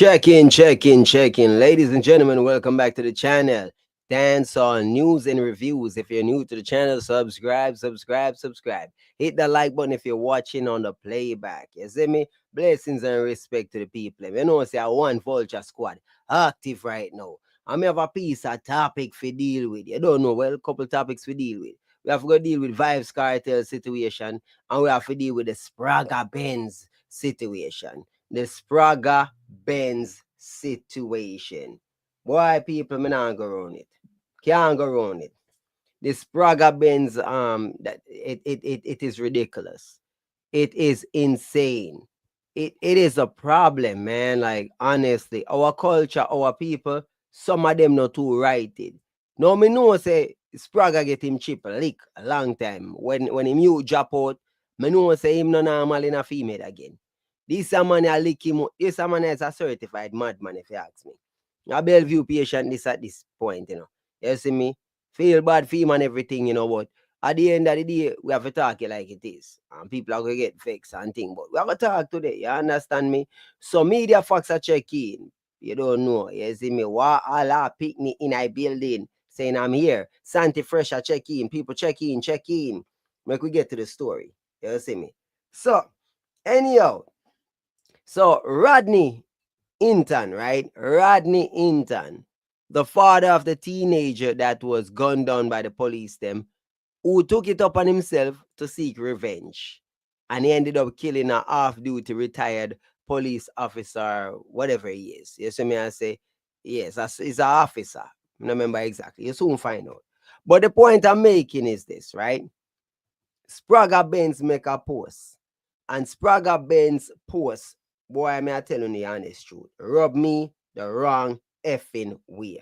Check in, check in, check in. Ladies and gentlemen, welcome back to the channel. Dance on news and reviews. If you're new to the channel, subscribe, subscribe, subscribe. Hit the like button if you're watching on the playback. You see me? Blessings and respect to the people. You know, say I one vulture squad active right now. I may have a piece, a topic for deal with. You don't know, well, a couple topics for deal with. We have to go deal with Vybz Kartel situation, and we have to deal with the Spragga Benz situation. The Spragga Benz situation. Boy, people, me not go around it. Can't go around it. This Spragga Benz, it is ridiculous. It is insane. It is a problem, man. Like, honestly, our culture, our people, some of them not too righted. No, me know say Spragga get him chip lick a long time. When him you drop out, me know say him no normal in a female again. This a man a lick him. This a man is a certified madman, if you ask me. A Bellevue patient this at this point, you know. You see me? Feel bad for him and everything, you know, but at the end of the day, we have to talk it like it is. And people are going to get vexed and things. But we have to talk today. You understand me? So media facts are checking. You don't know. You see me? What Allah pick me in a building saying I'm here. Santi Fresh are check in. People check in, check in. Make we get to the story. You see me? So, anyhow. So, Rodney Hinton, right? Rodney Hinton, the father of the teenager that was gunned down by the police, them, who took it upon himself to seek revenge. And he ended up killing a half-duty retired police officer, whatever he is. You see me, I say, yes, he's an officer. I don't remember exactly. You soon find out. But the point I'm making is this, right? Spragga Benz make a post. And Spragga Benz post, boy, I may tell you the honest truth, rub me the wrong effing way.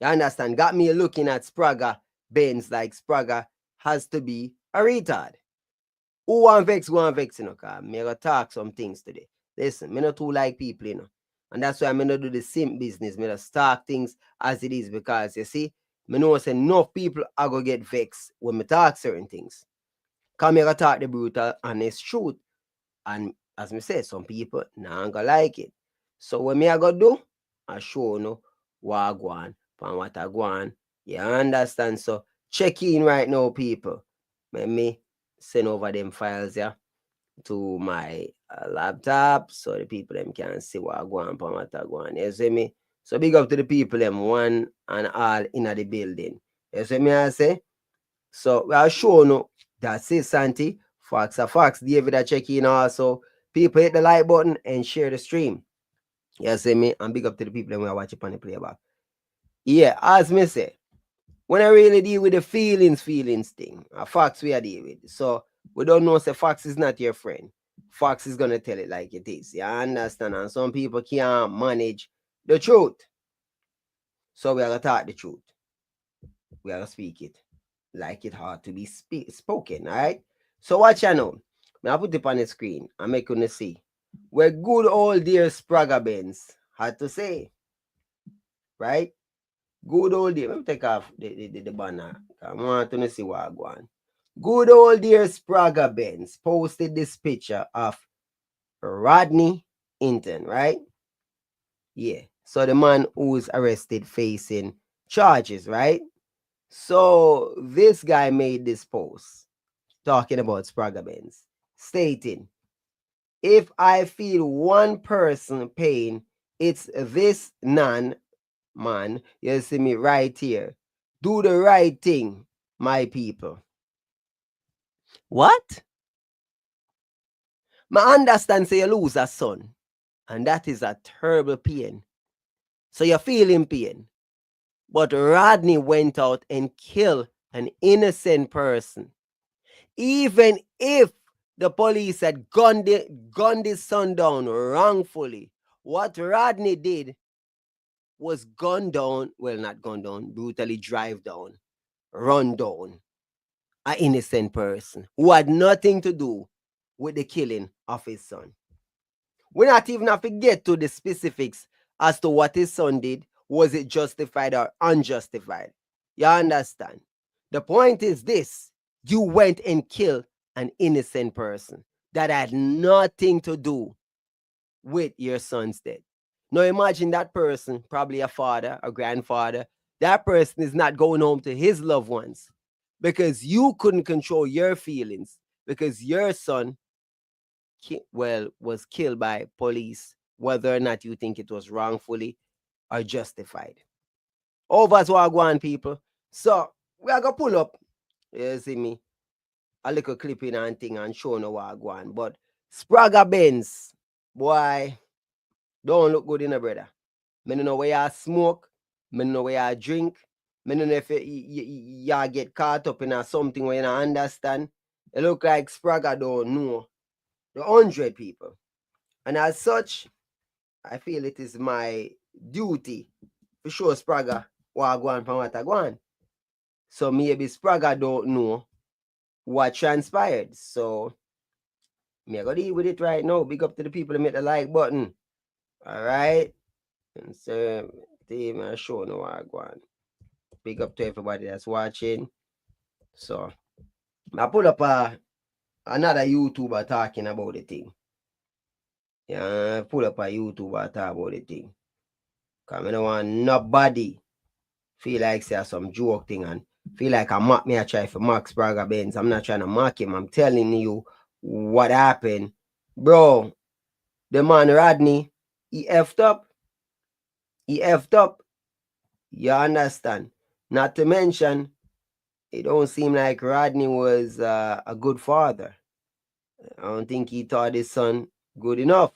You understand? Got me looking at Spragga Benz like Spragga has to be a retard. Who want vex, you know, cause me gonna talk some things today. Listen, me not too like people, you know. And that's why I'm gonna do the simp business. Me just talk things as it is because you see, me know say enough people are gonna get vexed when me talk certain things. Cause me gonna talk the brutal, honest truth. And as me say, some people not gonna like it. So what me I gonna do? I show you what I go on, and what I go on. You understand? So check in right now, people. Let me send over them files, yeah, to my laptop so the people them can see what I go on and what I go on. You see me? So big up to the people them one and all in the building. You see me? I say. So I'll show you that's it, Santi. Facts are facts. David are check in also. People hit the like button and share the stream. You see me? And big up to the people that watch it on the playback. Yeah, as me say, when I really deal with the feelings thing, facts we are deal with. So we don't know say facts is not your friend. Facts is gonna tell it like it is. You understand? And some people can't manage the truth. So we are gonna talk the truth. We are gonna speak it like it hard to be spoken. All right. So watch I know. I put it on the screen and make you see where good old dear Spragga Benz had to say. Right? Good old dear. Let me take off the banner. I want to see what I go on. Good old dear Spragga Benz posted this picture of Rodney Hinton, right? Yeah. So the man who's arrested facing charges, right? So this guy made this post talking about Spragga Benz, stating, if I feel one person pain, it's this man. You see me right here. Do the right thing, my people. What? I understand say you lose a son, and that is a terrible pain. So you're feeling pain. But Rodney went out and killed an innocent person. Even if the police had gunned his son down wrongfully, what Rodney did was gun down, well, not gun down, brutally drive down, run down an innocent person who had nothing to do with the killing of his son. We not even have to get to the specifics as to what his son did. Was it justified or unjustified? You understand? The point is this. You went and killed an innocent person that had nothing to do with your son's death. Now imagine that person, probably a father, a grandfather, that person is not going home to his loved ones because you couldn't control your feelings because your son, was killed by police, whether or not you think it was wrongfully or justified. Over's what I go on, people. So we are gonna pull up, you see me, a little clipping and thing and show no what I go on. But Spragga Benz, boy, don't look good in a brother. Me no know where you smoke, me no know where you drink, me no know if you get caught up in a something where you don't understand. It look like Spragga don't know the 100 people. And as such, I feel it is my duty to show Spragga what I go on from what I go on. So maybe Spragga don't know what transpired. So me I gotta deal with it right now. Big up to the people that hit the like button. All right. And so team I show no what I go on. Big up to everybody that's watching. So I pull up another YouTuber talking about the thing. Yeah, pull up a YouTuber talk about the thing. Cause I don't want nobody feel like say some joke thing and feel like I try for Max Spragga Benz. I'm not trying to mock him. I'm telling you what happened. Bro, the man Rodney, he effed up. He effed up. You understand? Not to mention, it don't seem like Rodney was a good father. I don't think he taught his son good enough.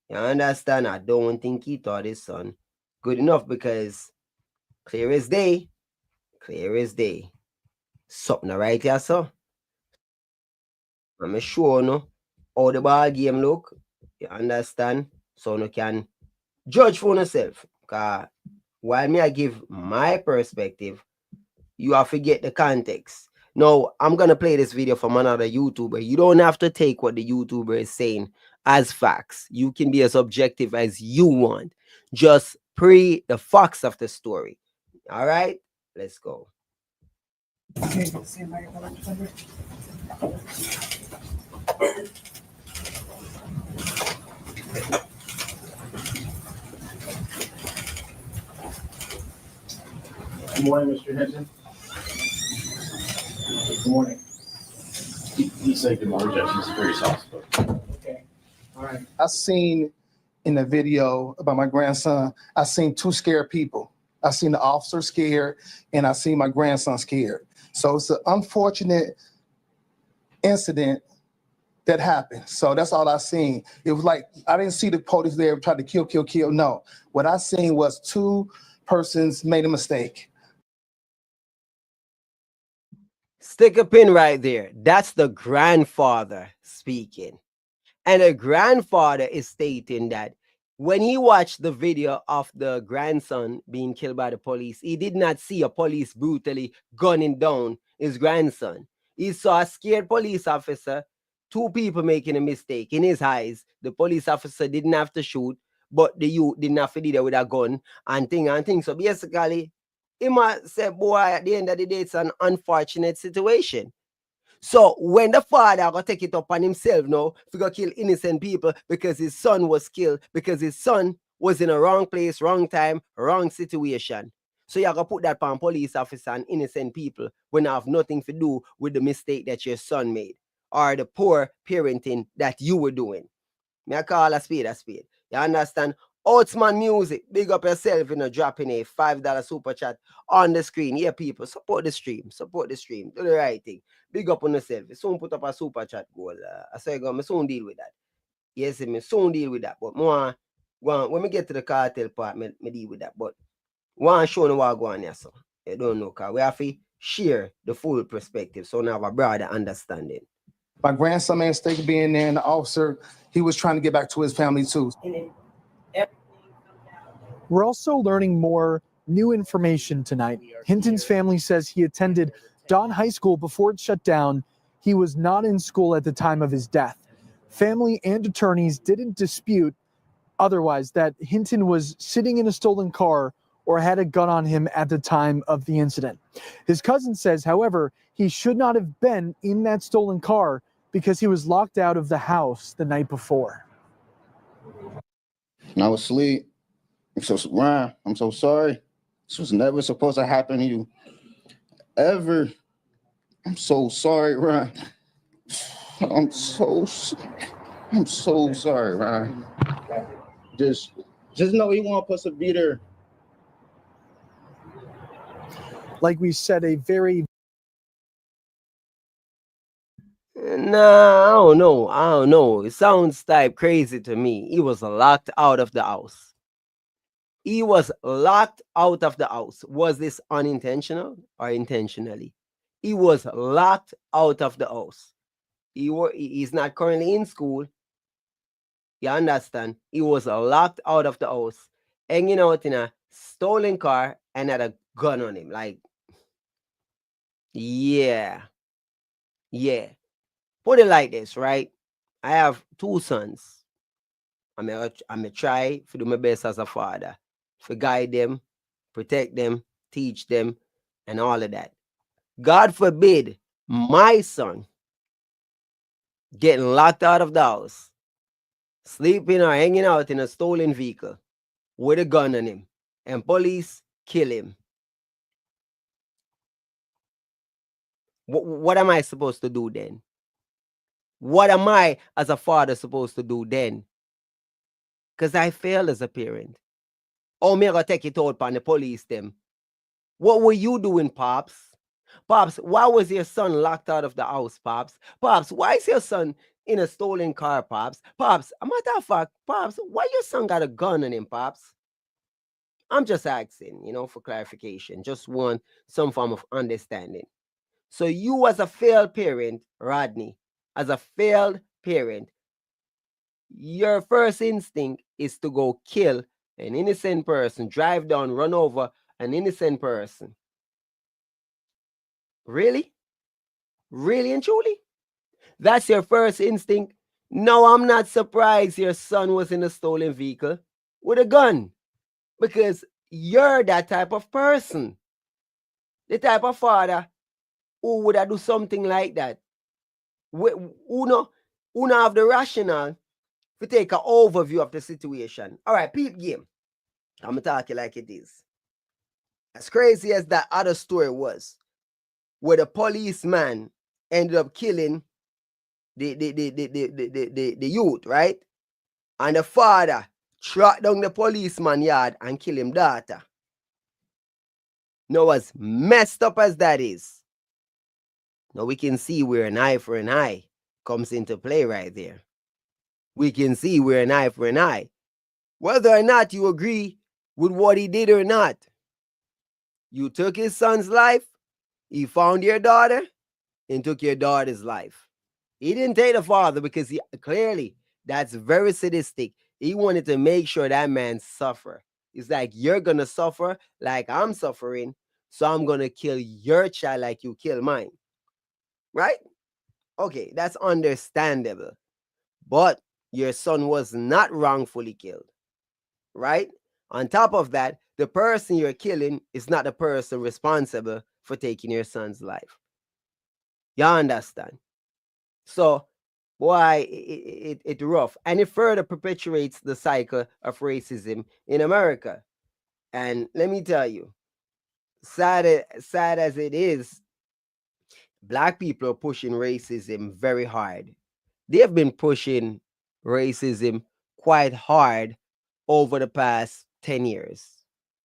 You understand? I don't think he taught his son good enough because clear as day, something right here, so. I'm sure no how the ball game look. You understand? So you can judge for yourself. Cause while me I give my perspective, you have to get the context. Now, I'm gonna play this video from another YouTuber. You don't have to take what the YouTuber is saying as facts. You can be as objective as you want. Just pre the facts of the story. All right, let's go. Good morning, Mr. Hinton. Good morning. He said good morning, Judge. He's very soft spoken. Okay. All right. I seen in the video about my grandson, I seen two scared people. I seen the officer scared and I seen my grandson scared. So it's an unfortunate incident that happened. So that's all I seen. It was like, I didn't see the police there try to kill. No, what I seen was two persons made a mistake. Stick a pin right there. That's the grandfather speaking. And the grandfather is stating that when he watched the video of the grandson being killed by the police, he did not see a police brutally gunning down his grandson. He saw a scared police officer, two people making a mistake in his eyes. The police officer didn't have to shoot, but the youth didn't have to do that with a gun and thing. So basically, he might say, boy, at the end of the day, it's an unfortunate situation. So when the father gonna take it up on himself now, to go kill innocent people because his son was killed, because his son was in a wrong place, wrong time, wrong situation. So you gotta put that on police officer and innocent people when they have nothing to do with the mistake that your son made or the poor parenting that you were doing. Me I call a spade a spade. You understand? Outsman Music, big up yourself, dropping a $5 super chat on the screen. Yeah, people, support the stream, do the right thing. Big up on yourself. You soon put up a super chat goal. I say, I soon deal with that. Yes, me soon deal with that. But more, when we get to the cartel part, me deal with that. But one show no what go on here, so you don't know, because we have to share the full perspective, so now have a broader understanding. My grandson made a mistake being there, and the officer, he was trying to get back to his family too. We're also learning more new information tonight. Hinton's family says he attended Don High School before it shut down. He was not in school at the time of his death. Family and attorneys didn't dispute otherwise that Hinton was sitting in a stolen car or had a gun on him at the time of the incident. His cousin says, however, he should not have been in that stolen car because he was locked out of the house the night before. and I was asleep. So, Ryan, I'm so sorry. This was never supposed to happen to you. Ever. I'm so sorry, Ryan. I'm so I'm so sorry, Ryan. Just just know he won't supposed to be there. Like we said, a very Nah, I don't know. I don't know. It sounds type crazy to me. He was locked out of the house. He was locked out of the house. Was this unintentional or intentionally? He was locked out of the house. He's not currently in school. You understand? He was locked out of the house, hanging out in a stolen car and had a gun on him. Like, yeah, yeah. Put it like this, right? I have two sons. I'm gonna try to do my best as a father, to guide them, protect them, teach them, and all of that. God forbid my son getting locked out of the house, sleeping or hanging out in a stolen vehicle with a gun on him, and police kill him. What am I supposed to do then? What am I as a father supposed to do then? Because I failed as a parent. Oh, me gonna take it out on the police them. What were you doing, Pops? Pops, why was your son locked out of the house, Pops? Pops, why is your son in a stolen car, Pops? Pops, a matter of fact, Pops, why your son got a gun on him, Pops? I'm just asking, for clarification. Just want some form of understanding. So you as a failed parent, Rodney, as a failed parent, your first instinct is to go kill an innocent person, drive down, run over an innocent person. Really? Really and truly? That's your first instinct? No, I'm not surprised your son was in a stolen vehicle with a gun, because you're that type of person. The type of father who would have do something like that. Who no have the rationale to take an overview of the situation. All right, peep game. I'm going to talk you like it is. As crazy as that other story was, where the policeman ended up killing the youth, right? And the father tracked down the policeman yard and kill him daughter. Now, as messed up as that is, now we can see where an eye for an eye comes into play right there. We can see where an eye for an eye. Whether or not you agree with what he did or not, you took his son's life, he found your daughter, and took your daughter's life. He didn't take the father because clearly that's very sadistic. He wanted to make sure that man suffer. It's like, you're going to suffer like I'm suffering, so I'm going to kill your child like you kill mine. Right? Okay, that's understandable. But your son was not wrongfully killed. Right? On top of that, the person you're killing is not the person responsible for taking your son's life. You understand? So, why it rough, and it further perpetuates the cycle of racism in America. And let me tell you, sad as it is, black people are pushing racism very hard. They have been pushing racism quite hard over the past 10 years,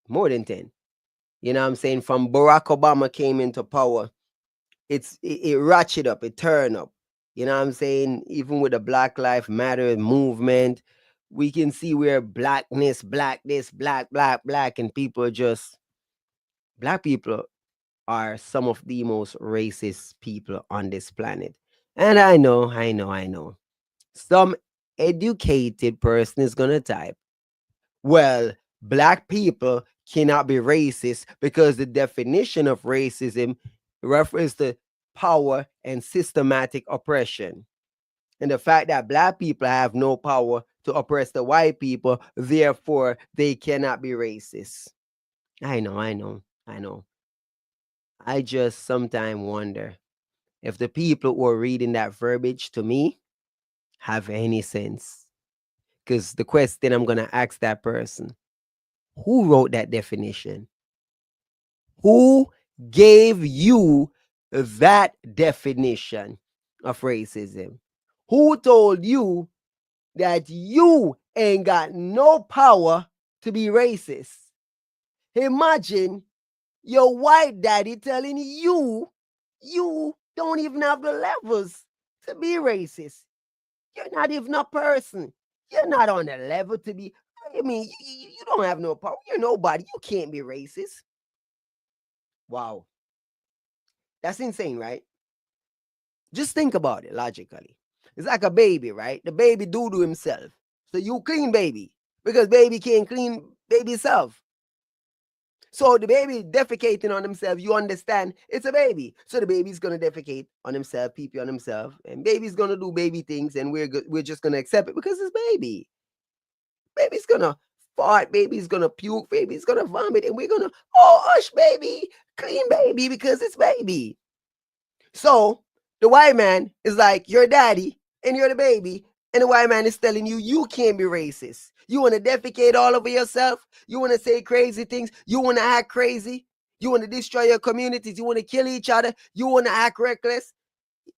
more than 10. You know what I'm saying? From Barack Obama came into power, it ratchet up, it turn up. You know what I'm saying? Even with the Black Lives Matter movement, we can see where blackness, black this, black, and people are just, black people are some of the most racist people on this planet. And I know. Some educated person is gonna type, well, black people cannot be racist because the definition of racism refers to power and systematic oppression. And the fact that black people have no power to oppress the white people, therefore they cannot be racist. I know. I just sometimes wonder if the people who are reading that verbiage to me have any sense. Because the question I'm going to ask that person, who wrote that definition? Who gave you that definition of racism? Who told you that you ain't got no power to be racist? Imagine your white daddy telling you you don't even have the levels to be racist. You're not even a person. You're not on the level to be. I mean, you don't have no power. You're nobody. You can't be racist. Wow. That's insane, right? Just think about it logically. It's like a baby, right? The baby do himself. So you clean baby because baby can't clean baby self. So the baby defecating on himself, you understand it's a baby. So the baby's gonna defecate on himself, pee pee on himself, and baby's gonna do baby things, and we're just gonna accept it because it's baby. Baby's gonna fart, baby's gonna puke, baby's gonna vomit, and we're gonna, oh hush baby, clean baby because it's baby. So the white man is like, you're daddy and you're the baby. And the white man is telling you, you can't be racist. You want to defecate all over yourself. You want to say crazy things. You want to act crazy. You want to destroy your communities. You want to kill each other. You want to act reckless.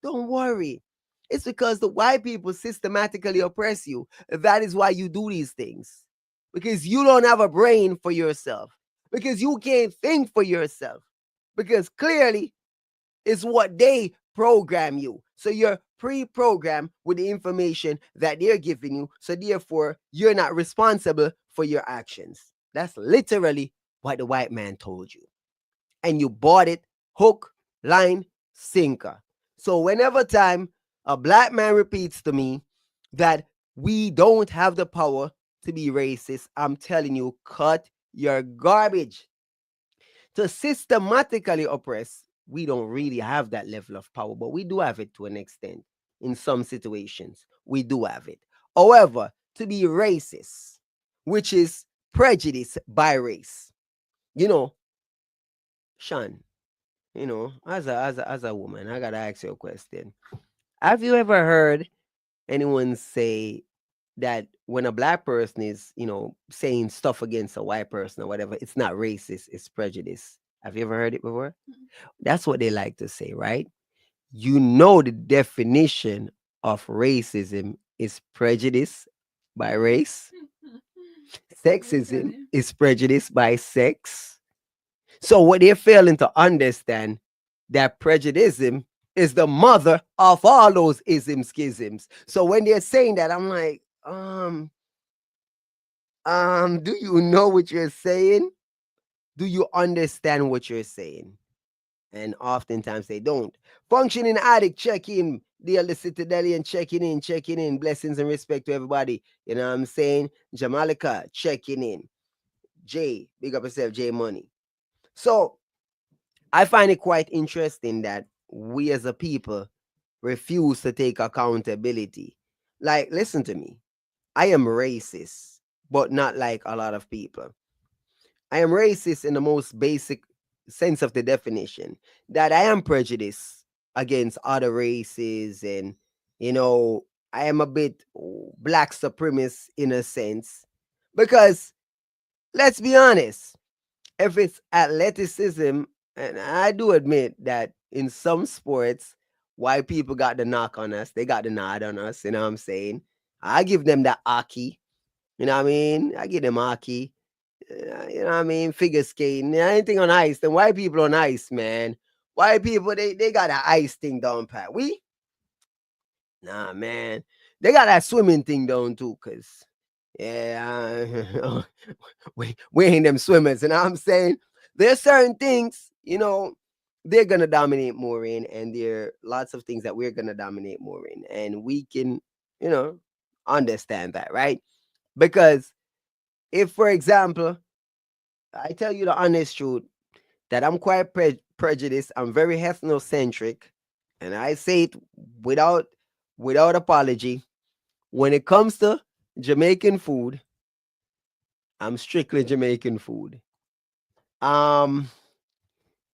Don't worry. It's because the white people systematically oppress you. That is why you do these things. Because you don't have a brain for yourself. Because you can't think for yourself. Because clearly, it's what they program you. So you're pre-programmed with the information that they're giving you. So therefore, you're not responsible for your actions. That's literally what the white man told you. And you bought it hook, line, sinker. So whenever time a black man repeats to me that we don't have the power to be racist, I'm telling you, cut your garbage. To systematically oppress, we don't really have that level of power, but we do have it to an extent. In some situations, we do have it. However, to be racist, which is prejudice by race, you know, Sean, as a woman, I gotta ask you a question. Have you ever heard anyone say that when a black person is, saying stuff against a white person or whatever, it's not racist, it's prejudice? Have you ever heard it before? That's what they like to say, right? You know, the definition of racism is prejudice by race. Sexism is prejudice by sex. So what they're failing to understand, that prejudice is the mother of all those ism schisms. So when they're saying that, I'm like, do you know what you're saying? Do you understand what you're saying? And oftentimes they don't. Functioning addict, check in. Dear the Citadelian, checking in. Blessings and respect to everybody. You know what I'm saying? Jamalika, checking in. Jay, big up yourself, Jay Money. So I find it quite interesting that we as a people refuse to take accountability. Like, listen to me. I am racist, but not like a lot of people. I am racist in the most basic sense of the definition, that I am prejudiced against other races, and I am a bit black supremacist in a sense, because let's be honest, if it's athleticism, and I do admit that in some sports, white people got the knock on us, they got the nod on us, you know what I'm saying? I give them that hockey, you know what I mean? I give them hockey. You know what I mean? Figure skating, anything on ice. Then white people on ice, man. White people, they got that ice thing down pat. Nah, man. They got that swimming thing down too, cause we ain't them swimmers. You know what I'm saying? There's certain things, they're gonna dominate more in, and there are lots of things that we're gonna dominate more in. And we can, understand that, right? Because if, for example, I tell you the honest truth, that I'm quite prejudiced. I'm very ethnocentric, and I say it without apology. When it comes to Jamaican food, I'm strictly Jamaican food. My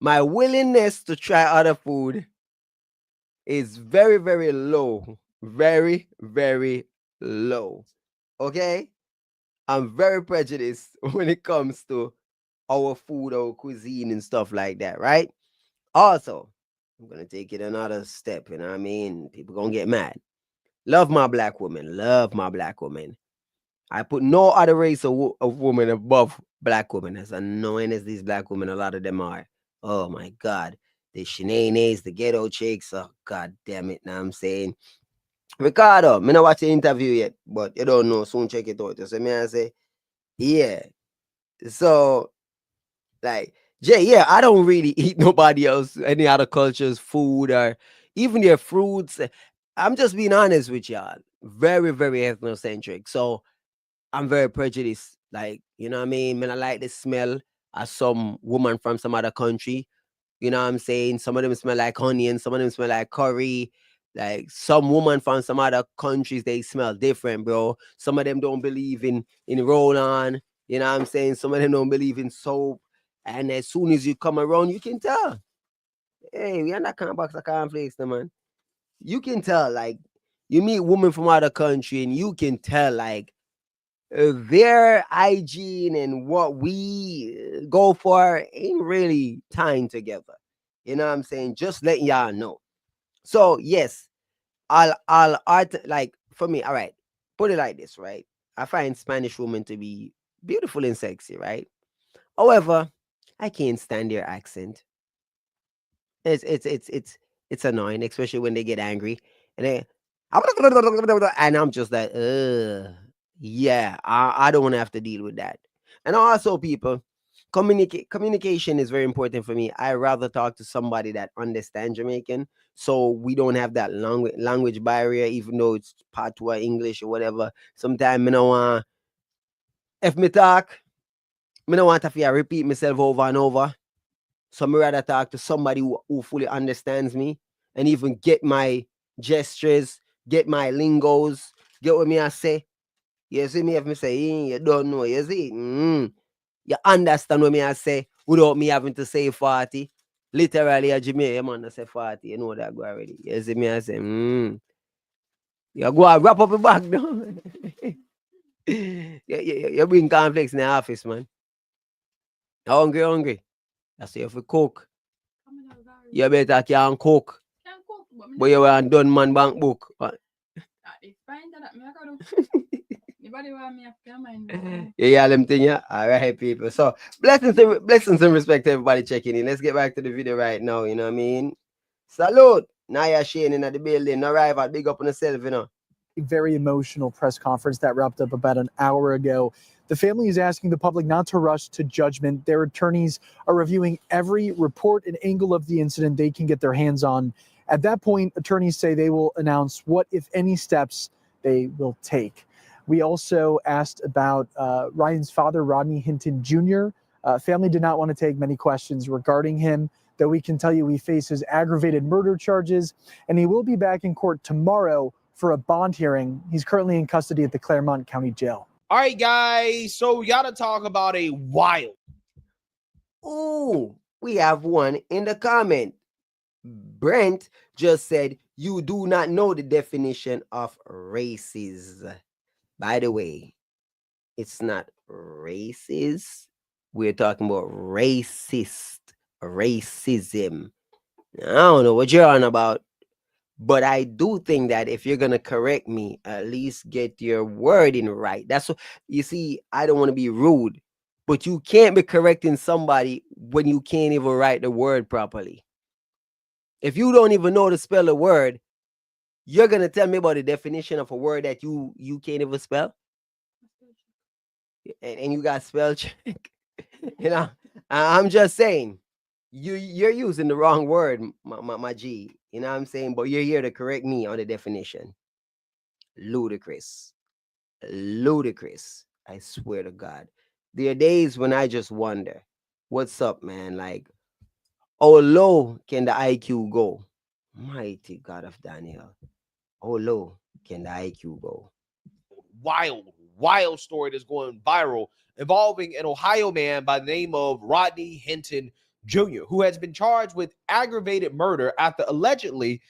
willingness to try other food is very, very low. Very, very low. Okay? I'm very prejudiced when it comes to our food, our cuisine, and stuff like that, right? Also, I'm gonna take it another step, you know what I mean? People gonna get mad. Love my black woman, love my black woman. I put no other race of woman above black women, as annoying as these black women, a lot of them are. Oh my God. The shenanigans, the ghetto chicks. Oh God damn it. Now I'm saying, Ricardo, me not watch the interview yet, but you don't know. Soon check it out. You see me, I say, yeah. So, like, Jay, yeah, I don't really eat nobody else, any other culture's food or even their fruits. I'm just being honest with y'all. Very, very ethnocentric. So, I'm very prejudiced. Like, you know what I mean? Man, I like the smell of some woman from some other country. You know what I'm saying? Some of them smell like onion, some of them smell like curry. Like some woman from some other countries, they smell different, bro. Some of them don't believe in roll on. You know what I'm saying? Some of them don't believe in soap. And as soon as you come around, you can tell. Hey, we are not kind of box of cornflakes, no, man. You can tell, like, you meet women from other country and you can tell, like, their hygiene and what we go for ain't really tying together. You know what I'm saying? Just letting y'all know. So yes, I'll art like for me. All right, put it like this, right? I find Spanish women to be beautiful and sexy, right? However, I can't stand their accent. It's annoying, especially when they get angry and they and I'm just like, yeah, I don't want to have to deal with that. And also, people, communication is very important for me. I rather talk to somebody that understands Jamaican, so we don't have that language barrier, even though it's patois English or whatever. Sometimes, you know, if me talk, me don't want to feel repeat myself over and over. So me rather talk to somebody who fully understands me and even get my gestures, get my lingos, get what me I say. You see me if me say, you don't know, you see? You understand what me I say without me having to say 40. Literally, a Jamaican man say 40, you know that go already. You see me I say, you go and wrap up your bag now. You bring conflicts in the office, man. Hungry, hungry. That's why you have to cook. You better can cook. But you want done man bank book. Yeah, them thing, yeah. All right, people. So blessings and respect to everybody checking in. Let's get back to the video right now. You know what I mean? Salute. Naya Shane in the building. Arrive at big up on yourself, you know. Very emotional press conference that wrapped up about an hour ago. The family is asking the public not to rush to judgment. Their attorneys are reviewing every report and angle of the incident they can get their hands on. At that point, attorneys say they will announce what, if any, steps they will take. We also asked about Ryan's father, Rodney Hinton Jr. Family did not want to take many questions regarding him, though we can tell you he faces aggravated murder charges, and he will be back in court tomorrow for a bond hearing. He's currently in custody at the Claremont County Jail. All right, guys. So we got to talk about a wild. Ooh, we have one in the comment. Brent just said, you do not know the definition of races. By the way, it's not racist. We're talking about racist, racism. I don't know what you're on about. But I do think that if you're gonna correct me, at least get your wording right. That's what you see. I don't want to be rude, but you can't be correcting somebody when you can't even write the word properly. If you don't even know to spell a word, you're gonna tell me about the definition of a word that you can't even spell, and you got spell check. You know, I'm just saying. You're using the wrong word, my G. You know what I'm saying? But you're here to correct me on the definition. Ludicrous. Ludicrous. I swear to God. There are days when I just wonder, what's up, man? Like, how low can the IQ go? Mighty God of Daniel. How low can the IQ go? Wild story that's going viral involving an Ohio man by the name of Rodney Hinton Jr., who has been charged with aggravated murder after allegedly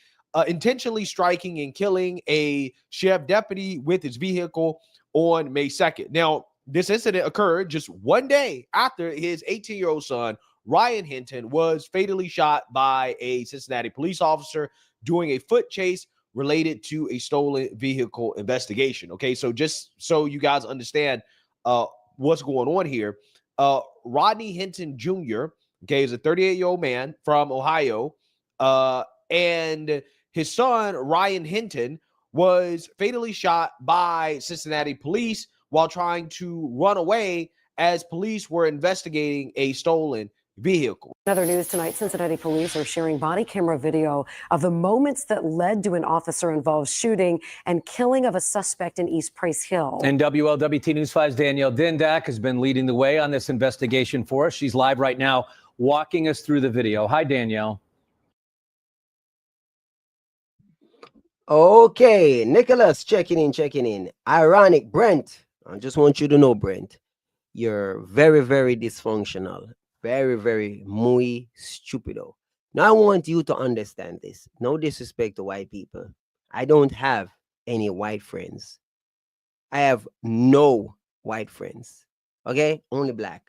intentionally striking and killing a sheriff deputy with his vehicle on May 2nd. Now, this incident occurred just one day after his 18-year-old son, Ryan Hinton, was fatally shot by a Cincinnati police officer during a foot chase related to a stolen vehicle investigation. Okay, so just so you guys understand what's going on here, Rodney Hinton Jr., okay, is a 38-year-old man from Ohio, and his son, Ryan Hinton, was fatally shot by Cincinnati police while trying to run away as police were investigating a stolen vehicle. Other news tonight, Cincinnati police are sharing body camera video of the moments that led to an officer-involved shooting and killing of a suspect in East Price Hill. And WLWT News 5's Danielle Dindak has been leading the way on this investigation for us. She's live right now, walking us through the video. Hi, Danielle. Okay, Nicholas checking in. Ironic, Brent. I just want you to know, Brent, you're very, very dysfunctional. Very, very muy stupido. Now I want you to understand this. No disrespect to white people. I don't have any white friends. I have no white friends. Okay? Only black.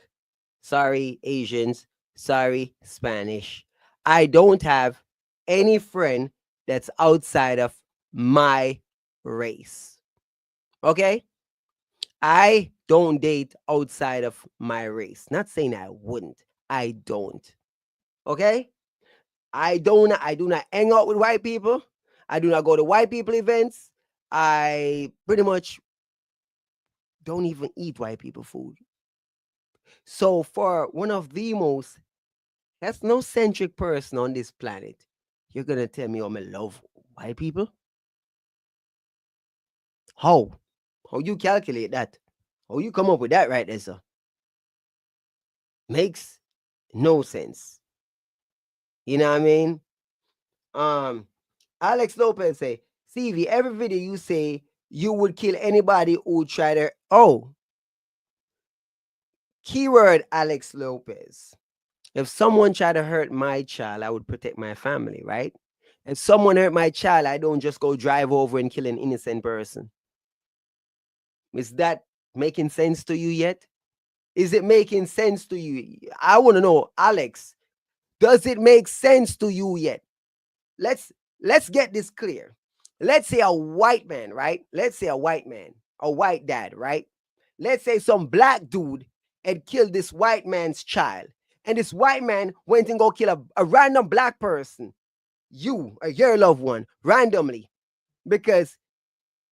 Sorry, Asians. Sorry, Spanish. I don't have any friend that's outside of my race. Okay? I don't date outside of my race. Not saying I wouldn't. I don't. Okay? I do not hang out with white people. I do not go to white people events. I pretty much don't even eat white people food. So for one of the most ethnocentric person on this planet, you're gonna tell me I'm in love white people? How? How you calculate that? How you come up with that right there, sir? Makes no sense. You know what I mean? Alex Lopez say, CV, every video you say you would kill anybody who try to. Oh, keyword Alex Lopez. If someone try to hurt my child, I would protect my family, right? If someone hurt my child, I don't just go drive over and kill an innocent person. Is that making sense to you yet? Is it making sense to you? I want to know, Alex, does it make sense to you yet? Let's get this clear. Let's say a white man, right? Let's say a white man, a white dad, right? Let's say some black dude had killed this white man's child. And this white man went and go kill a random black person, you or your loved one, randomly, because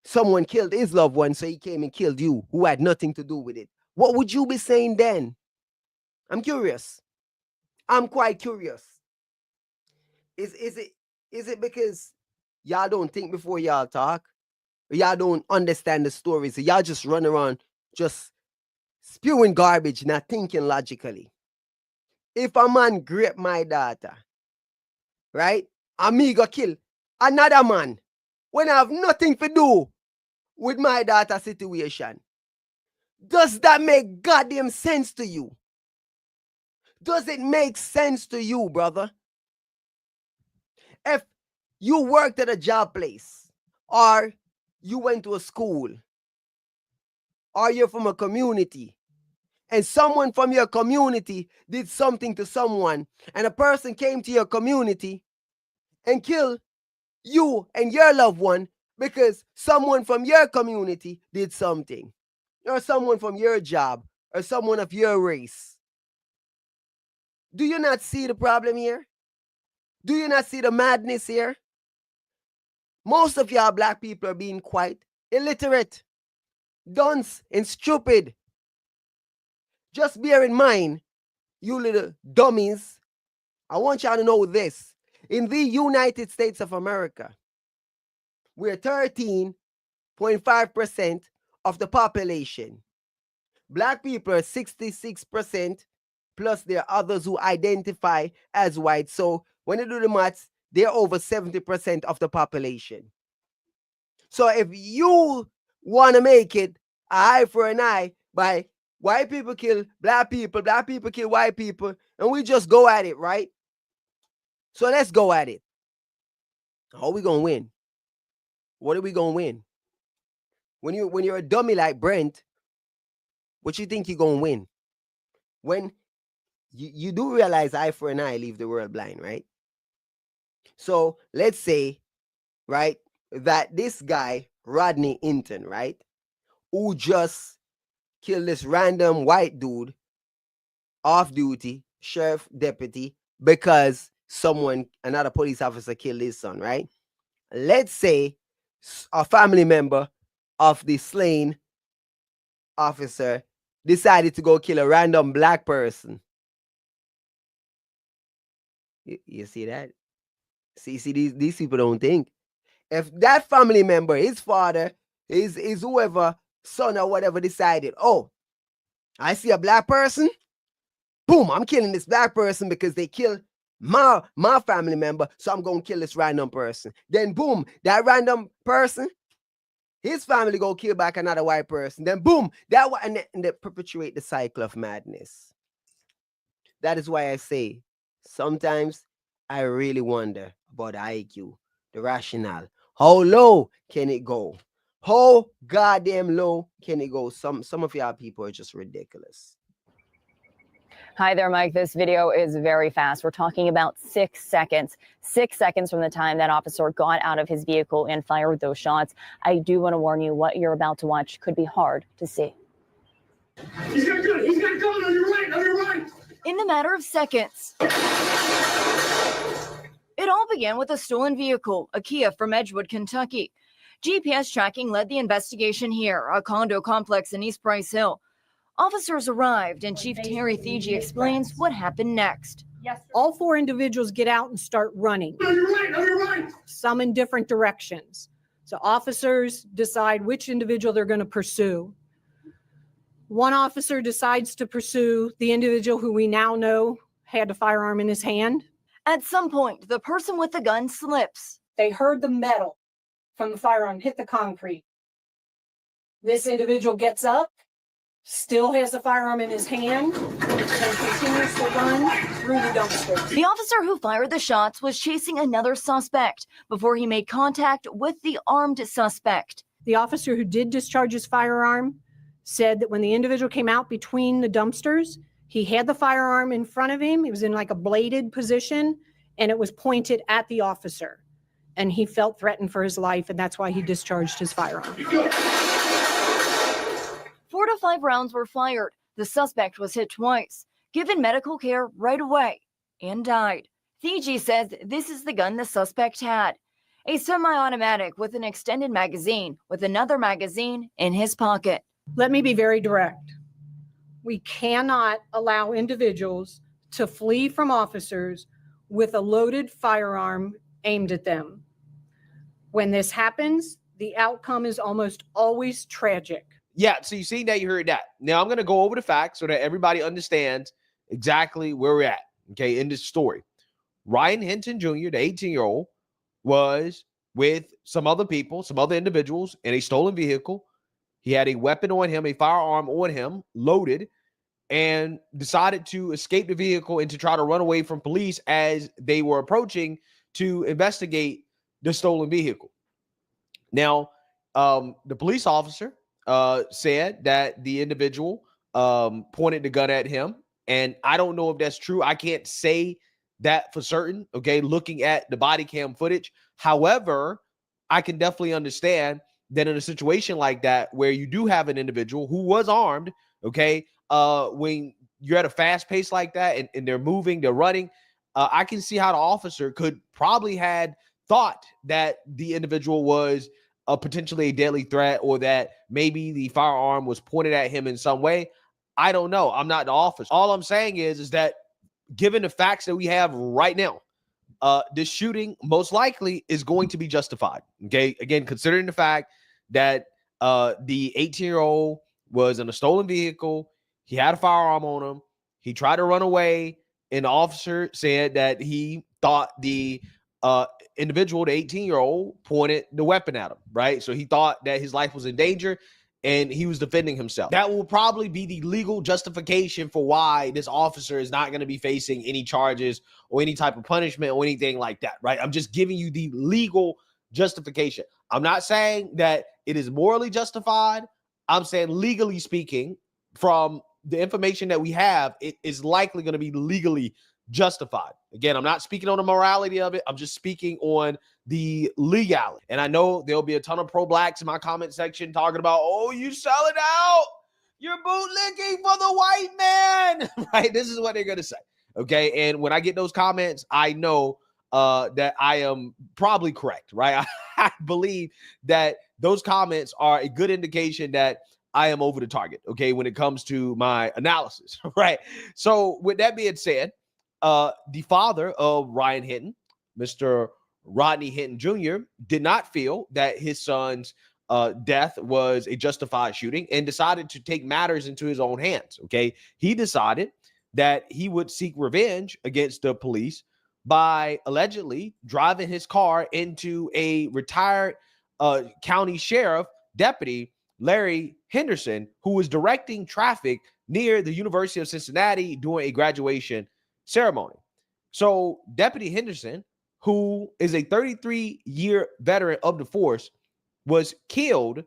someone killed his loved one, so he came and killed you, who had nothing to do with it. What would you be saying then? I'm curious. I'm quite curious. Is it because y'all don't think before y'all talk? Or y'all don't understand the stories? So y'all just run around just spewing garbage, not thinking logically. If a man grape my daughter, right? And me go kill another man when I have nothing to do with my daughter's situation. Does that make goddamn sense to you? Does it make sense to you, brother? If you worked at a job place, or you went to a school, or you're from a community, and someone from your community did something to someone, and a person came to your community and killed you and your loved one because someone from your community did something, or someone from your job, or someone of your race. Do you not see the problem here? Do you not see the madness here? Most of y'all black people are being quite illiterate, dunce, and stupid. Just bear in mind, you little dummies, I want y'all to know this. In the United States of America, we're 13.5% of the population. Black people are 66%, plus there are others who identify as white. So when you do the maths, they're over 70% of the population. So if you want to make it eye for an eye by white people kill black people kill white people, and we just go at it, right? So let's go at it. How are we going to win? What are we going to win? when you're a dummy like Brent, what you think you're gonna win? When you do realize eye for an eye leave the world blind, right? So let's say, right, that this guy, Rodney Hinton, right, who just killed this random white dude, off duty, sheriff deputy, because another police officer killed his son, right? Let's say a family member of the slain officer decided to go kill a random black person. You see that? See, these people don't think. If that family member, his father, is whoever, son or whatever, decided, oh, I see a black person, boom, I'm killing this black person because they killed my family member, so I'm going to kill this random person. Then boom, that random person, his family go kill back another white person. Then boom, and they perpetuate the cycle of madness. That is why I say, sometimes I really wonder about the IQ, the rationale. How low can it go? How goddamn low can it go? Some of y'all people are just ridiculous. Hi there, Mike. This video is very fast. We're talking about 6 seconds. 6 seconds from the time that officer got out of his vehicle and fired those shots. I do want to warn you, what you're about to watch could be hard to see. He's got a gun. He's got a gun on your right. On your right. In the matter of seconds, it all began with a stolen vehicle, a Kia from Edgewood, Kentucky. GPS tracking led the investigation here, a condo complex in East Price Hill. Officers arrived, and Chief Terry Thiegy explains what happened next. All 4 individuals get out and start running. On your right. On your right. Some in different directions. So officers decide which individual they're going to pursue. One officer decides to pursue the individual who we now know had a firearm in his hand. At some point, the person with the gun slips. They heard the metal from the firearm hit the concrete. This individual gets up, still has the firearm in his hand, and continues to run through the dumpster. The officer who fired the shots was chasing another suspect before he made contact with the armed suspect. The officer who did discharge his firearm said that when the individual came out between the dumpsters, he had the firearm in front of him. It was in like a bladed position, and it was pointed at the officer. And he felt threatened for his life, and that's why he discharged his firearm. 4 to 5 rounds were fired. The suspect was hit twice, given medical care right away, and died. Thiegy says this is the gun the suspect had, a semi-automatic with an extended magazine, with another magazine in his pocket. Let me be very direct. We cannot allow individuals to flee from officers with a loaded firearm aimed at them. When this happens, the outcome is almost always tragic. Yeah, so you see that, you heard that. Now I'm going to go over the facts so that everybody understands exactly where we're at, okay, in this story. Ryan Hinton Jr., the 18-year-old, was with some other people, some other individuals in a stolen vehicle. He had a weapon on him, a firearm on him, loaded, and decided to escape the vehicle and to try to run away from police as they were approaching to investigate the stolen vehicle. Now, the police officer said that the individual pointed the gun at him, and I don't know if that's true. I can't say that for certain, okay, looking at the body cam footage. However, I can definitely understand that in a situation like that, where you do have an individual who was armed, okay, when you're at a fast pace like that and they're moving, they're running, I can see how the officer could probably had thought that the individual was potentially a deadly threat, or that maybe the firearm was pointed at him in some way. I don't know. I'm not the officer. All I'm saying is that given the facts that we have right now, this shooting most likely is going to be justified. Okay. Again, considering the fact that the 18-year-old was in a stolen vehicle, he had a firearm on him, he tried to run away, and the officer said that he thought the individual, the 18-year-old, pointed the weapon at him, right? So he thought that his life was in danger and he was defending himself. That will probably be the legal justification for why this officer is not going to be facing any charges or any type of punishment or anything like that, right? I'm just giving you the legal justification. I'm not saying that it is morally justified. I'm saying legally speaking, from the information that we have, it is likely going to be legally justified. Again, I'm not speaking on the morality of it. I'm just speaking on the legality. And I know there'll be a ton of pro-blacks in my comment section talking about, oh, you selling out. You're bootlicking for the white man, right? This is what they're going to say. Okay. And when I get those comments, I know that I am probably correct, right? I believe that those comments are a good indication that I am over the target, okay, when it comes to my analysis, right? So with that being said, the father of Ryan Hinton, Mr. Rodney Hinton Jr., did not feel that his son's death was a justified shooting and decided to take matters into his own hands, okay? He decided that he would seek revenge against the police by allegedly driving his car into a retired county sheriff deputy, Larry Henderson, who was directing traffic near the University of Cincinnati during a graduation ceremony. So Deputy Henderson, who is a 33-year veteran of the force, was killed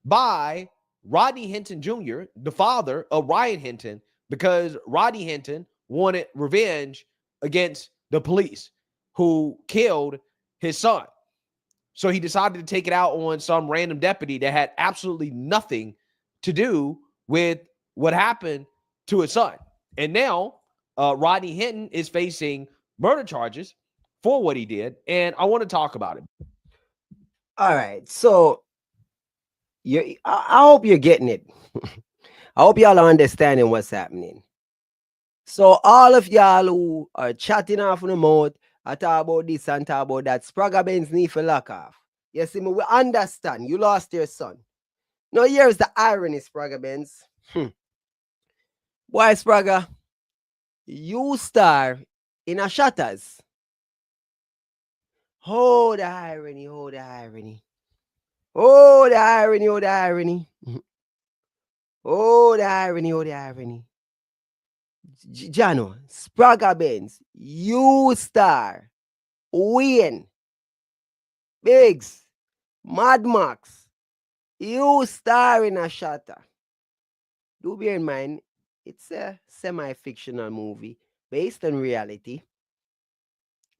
by Rodney Hinton Jr., the father of Ryan Hinton, because Rodney Hinton wanted revenge against the police who killed his son. So he decided to take it out on some random deputy that had absolutely nothing to do with what happened to his son. And now Rodney Hinton is facing murder charges for what he did. And I want to talk about it. All right. So I hope you're getting it. I hope y'all are understanding what's happening. So all of y'all who are chatting off in the mouth, I talk about this and talk about that, Spragga Benz need to lock off. You see me? We understand. You lost your son. Now here's the irony, Spragga Benz. Boy, Spragga, you star in a Shutters. Oh, the irony, oh, the irony. Oh, the irony, oh, the irony. Oh, the irony, oh, the irony. Jano, Spragga Benz, you star, Wayne, Biggs, Mad Max, you star in a Shutter. Do bear in mind, it's a semi-fictional movie based on reality,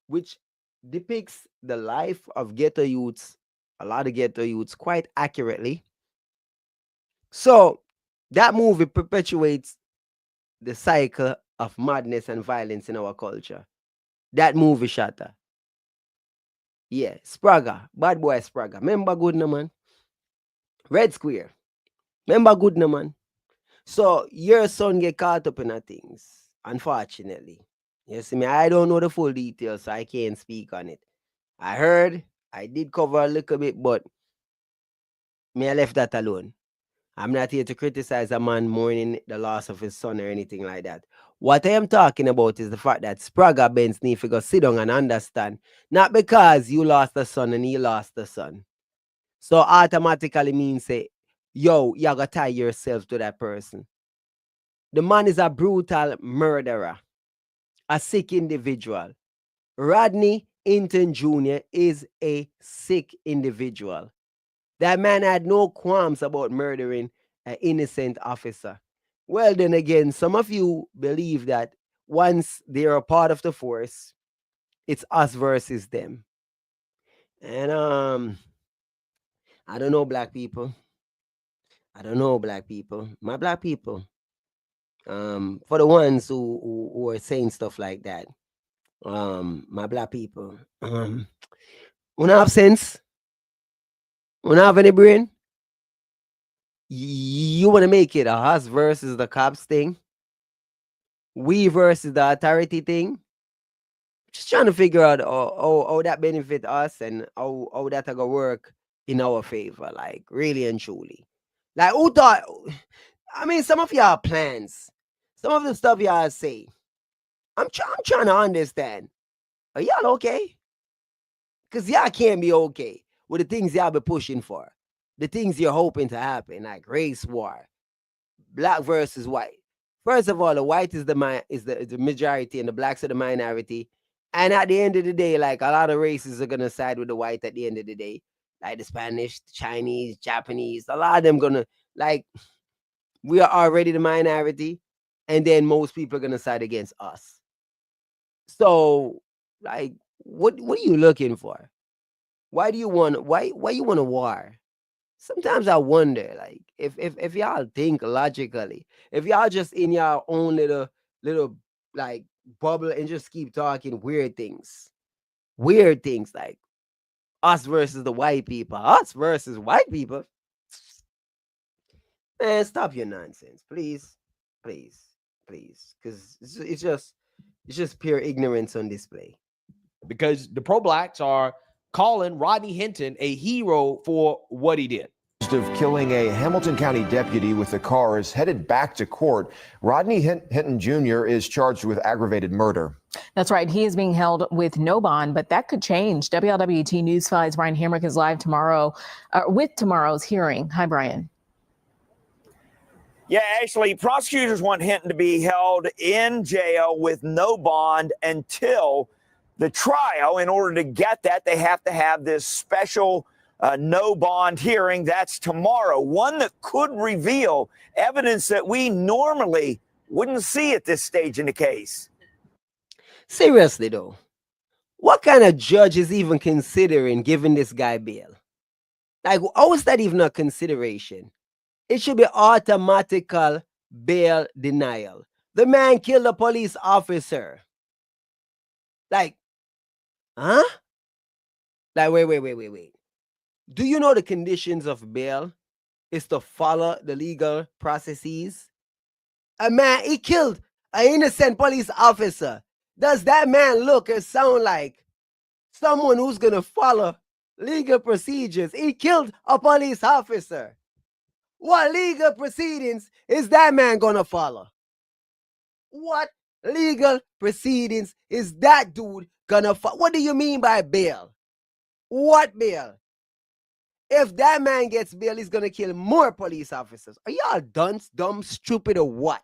which depicts the life of ghetto youths, a lot of ghetto youths, quite accurately. So that movie perpetuates the cycle of madness and violence in our culture. That movie Shutter. Yeah, Spragga, bad boy Spragga. Remember good no man? Red Square. Remember good no man? So your son get caught up in a things, unfortunately. You see me, I don't know the full details, so I can't speak on it. I heard, I did cover a little bit, but me I left that alone. I'm not here to criticize a man mourning the loss of his son or anything like that. What I am talking about is the fact that Spragga Benz need to go sit down and understand, not because you lost a son and he lost a son. So automatically means say, yo, you gotta tie yourself to that person. The man is a brutal murderer, a sick individual. Rodney Hinton Jr. is a sick individual. That man had no qualms about murdering an innocent officer. Well, then again, some of you believe that once they are a part of the force, it's us versus them. And I don't know, black people. I don't know, black people. My black people. For the ones who are saying stuff like that, my black people, we don't have sense. We don't have any brain. You want to make it a us versus the cops thing, we versus the authority thing. Just trying to figure out how that benefit us and how that gonna work in our favor, like really and truly. Like who thought? I mean, some of y'all plans, some of the stuff y'all say. I'm trying to understand. Are y'all okay? Because y'all can't be okay with the things y'all be pushing for, the things you're hoping to happen, like race war, black versus white. First of all, the white is the majority and the blacks are the minority. And at the end of the day, like a lot of races are gonna side with the white at the end of the day. like the Spanish, the Chinese, Japanese, a lot of them gonna like we are already the minority, and then most people are gonna side against us. So, like, what are you looking for? Why do you want why you want a war? Sometimes I wonder, like, if y'all think logically, if y'all just in your own little like bubble and just keep talking weird things like us versus the white people, us versus white people. Man, stop your nonsense, please, please, please, because it's just pure ignorance on display. Because the pro-blacks are calling Rodney Hinton a hero for what he did. Of killing a Hamilton County deputy with a car is headed back to court. Rodney Hinton Jr. is charged with aggravated murder. That's right. He is being held with no bond, but that could change. WLWT News 5's Brian Hamrick is live tomorrow with tomorrow's hearing. Hi, Brian. Yeah, Ashley, prosecutors want Hinton to be held in jail with no bond until the trial. In order to get that, they have to have this special no bond hearing. That's tomorrow, one that could reveal evidence that we normally wouldn't see at this stage in the case. Seriously though, what kind of judge is even considering giving this guy bail? Like, how is that even a consideration? It should be automatical bail denial. The man killed a police officer. Like, huh? Like, wait. Do you know the conditions of bail is to follow the legal processes? A man, he killed an innocent police officer. Does that man look and sound like someone who's going to follow legal procedures? He killed a police officer. What legal proceedings is that man going to follow? What legal proceedings is that dude going to follow? What do you mean by bail? What bail? If that man gets bail, he's going to kill more police officers. Are y'all dumb, stupid, or what?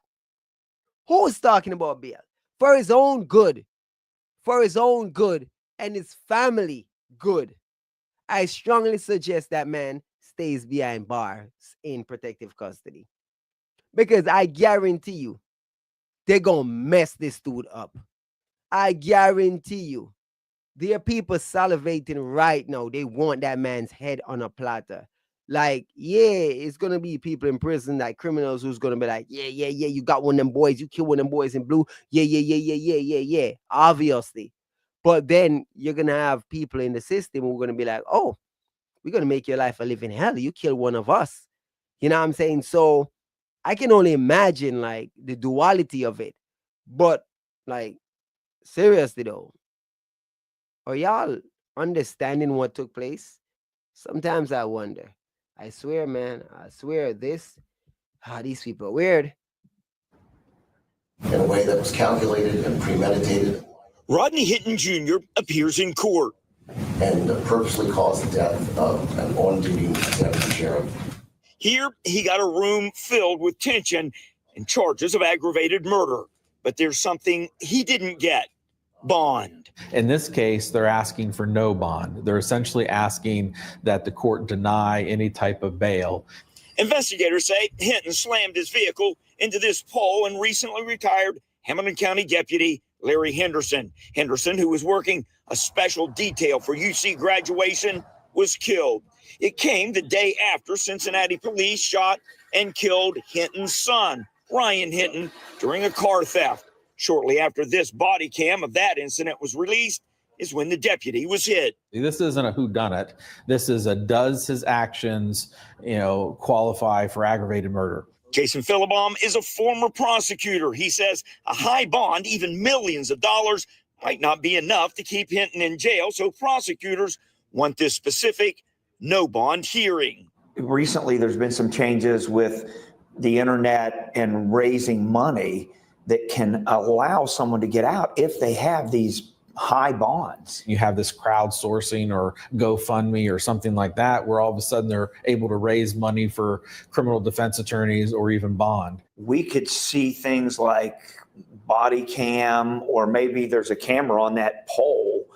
Who's talking about bail? For his own good. For his own good and his family good. I strongly suggest that man stays behind bars in protective custody. Because I guarantee you, they're going to mess this dude up. I guarantee you. There are people salivating right now. They want that man's head on a platter. Like, yeah, it's going to be people in prison, like criminals who's going to be like, yeah, you got one of them boys. You killed one of them boys in blue. Yeah. Obviously. But then you're going to have people in the system who are going to be like, oh, we're going to make your life a living hell. You killed one of us. You know what I'm saying? So I can only imagine, like, the duality of it. But, like, seriously, though, are y'all understanding what took place? Sometimes I wonder. I swear, man. I swear these people are weird. In a way that was calculated and premeditated. Rodney Hinton Jr. appears in court. And purposely caused the death of an on-duty deputy sheriff. Here, he got a room filled with tension and charges of aggravated murder. But there's something he didn't get. Bond. In this case, they're asking for no bond. They're essentially asking that the court deny any type of bail. Investigators say Hinton slammed his vehicle into this pole and recently retired Hamilton County Deputy Larry Henderson. Henderson, who was working a special detail for UC graduation, was killed. It came the day after Cincinnati police shot and killed Hinton's son, Ryan Hinton, during a car theft. Shortly after this body cam of that incident was released is when the deputy was hit. This isn't a whodunit. This is a does his actions, qualify for aggravated murder. Jason Philibom is a former prosecutor. He says a high bond, even millions of dollars, might not be enough to keep Hinton in jail. So prosecutors want this specific no bond hearing. Recently, there's been some changes with the internet and raising money that can allow someone to get out if they have these high bonds. You have this crowdsourcing or GoFundMe or something like that, where all of a sudden they're able to raise money for criminal defense attorneys or even bond. We could see things like body cam, or maybe there's a camera on that pole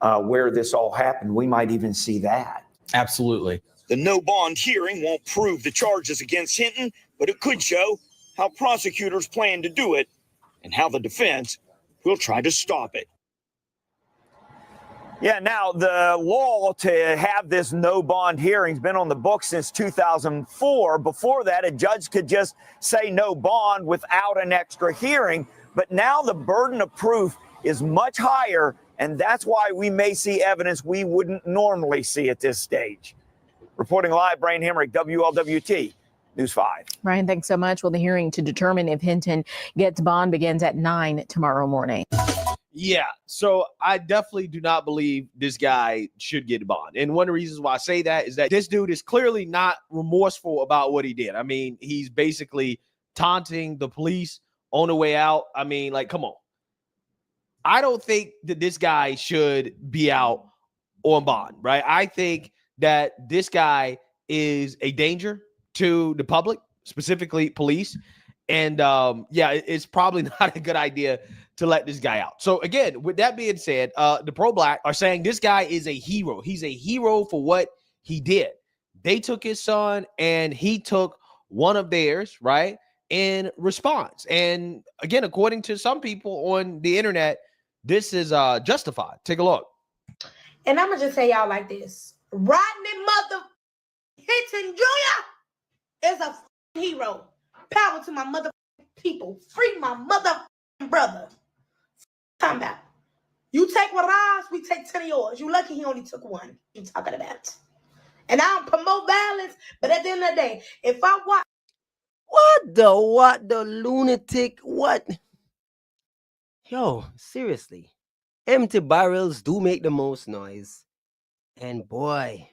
where this all happened. We might even see that. Absolutely. The no bond hearing won't prove the charges against Hinton, but it could show how prosecutors plan to do it and how the defense will try to stop it. Yeah, now the law to have this no bond hearing has been on the books since 2004. Before that, a judge could just say no bond without an extra hearing. But now the burden of proof is much higher, and that's why we may see evidence we wouldn't normally see at this stage. Reporting live, Brian Hemrick, WLWT News 5. Brian, thanks so much. Well, the hearing to determine if Hinton gets bond begins at 9 tomorrow morning. Yeah, so I definitely do not believe this guy should get a bond. And one of the reasons why I say that is that this dude is clearly not remorseful about what he did. I mean, he's basically taunting the police on the way out. I mean, like, come on. I don't think that this guy should be out on bond, right? I think that this guy is a danger to the public, specifically police. And yeah, it's probably not a good idea to let this guy out. So again, with that being said, the pro-black are saying this guy is a hero. He's a hero for what he did. They took his son and he took one of theirs, right, in response. And again, according to some people on the internet, this is justified. Take a look. And I'm going to just say y'all like this. Rodney mother Hinton Jr. is a hero. Power to my mother people. Free my mother brother. Talking about. You take one of ours, we take 10 of yours. You lucky he only took one. You talking about. And I don't promote violence, but at the end of the day, if I watch. What the lunatic? What? Yo, seriously. Empty barrels do make the most noise. And boy,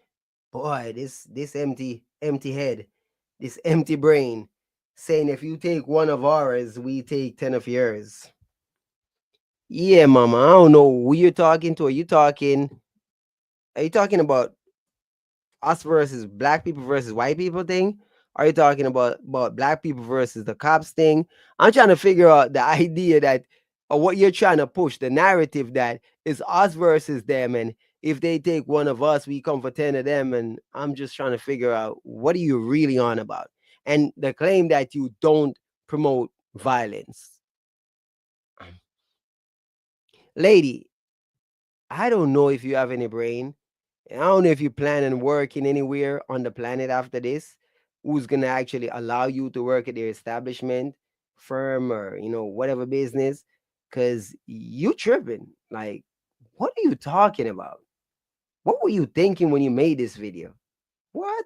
this empty head, this empty brain, saying if you take one of ours, we take 10 of yours. Yeah, mama, I don't know who you're talking to. Are you talking about us versus black people versus white people thing? Are you talking about black people versus the cops thing? I'm trying to figure out the idea that, or what you're trying to push, the narrative that is us versus them. And if they take one of us, we come for 10 of them. And I'm just trying to figure out, what are you really on about? And the claim that you don't promote violence. Lady, I don't know if you have any brain. I don't know if you plan on working anywhere on the planet after this. Who's going to actually allow you to work at their establishment, firm, or, whatever business. Because you tripping. Like, what are you talking about? What were you thinking when you made this video? What?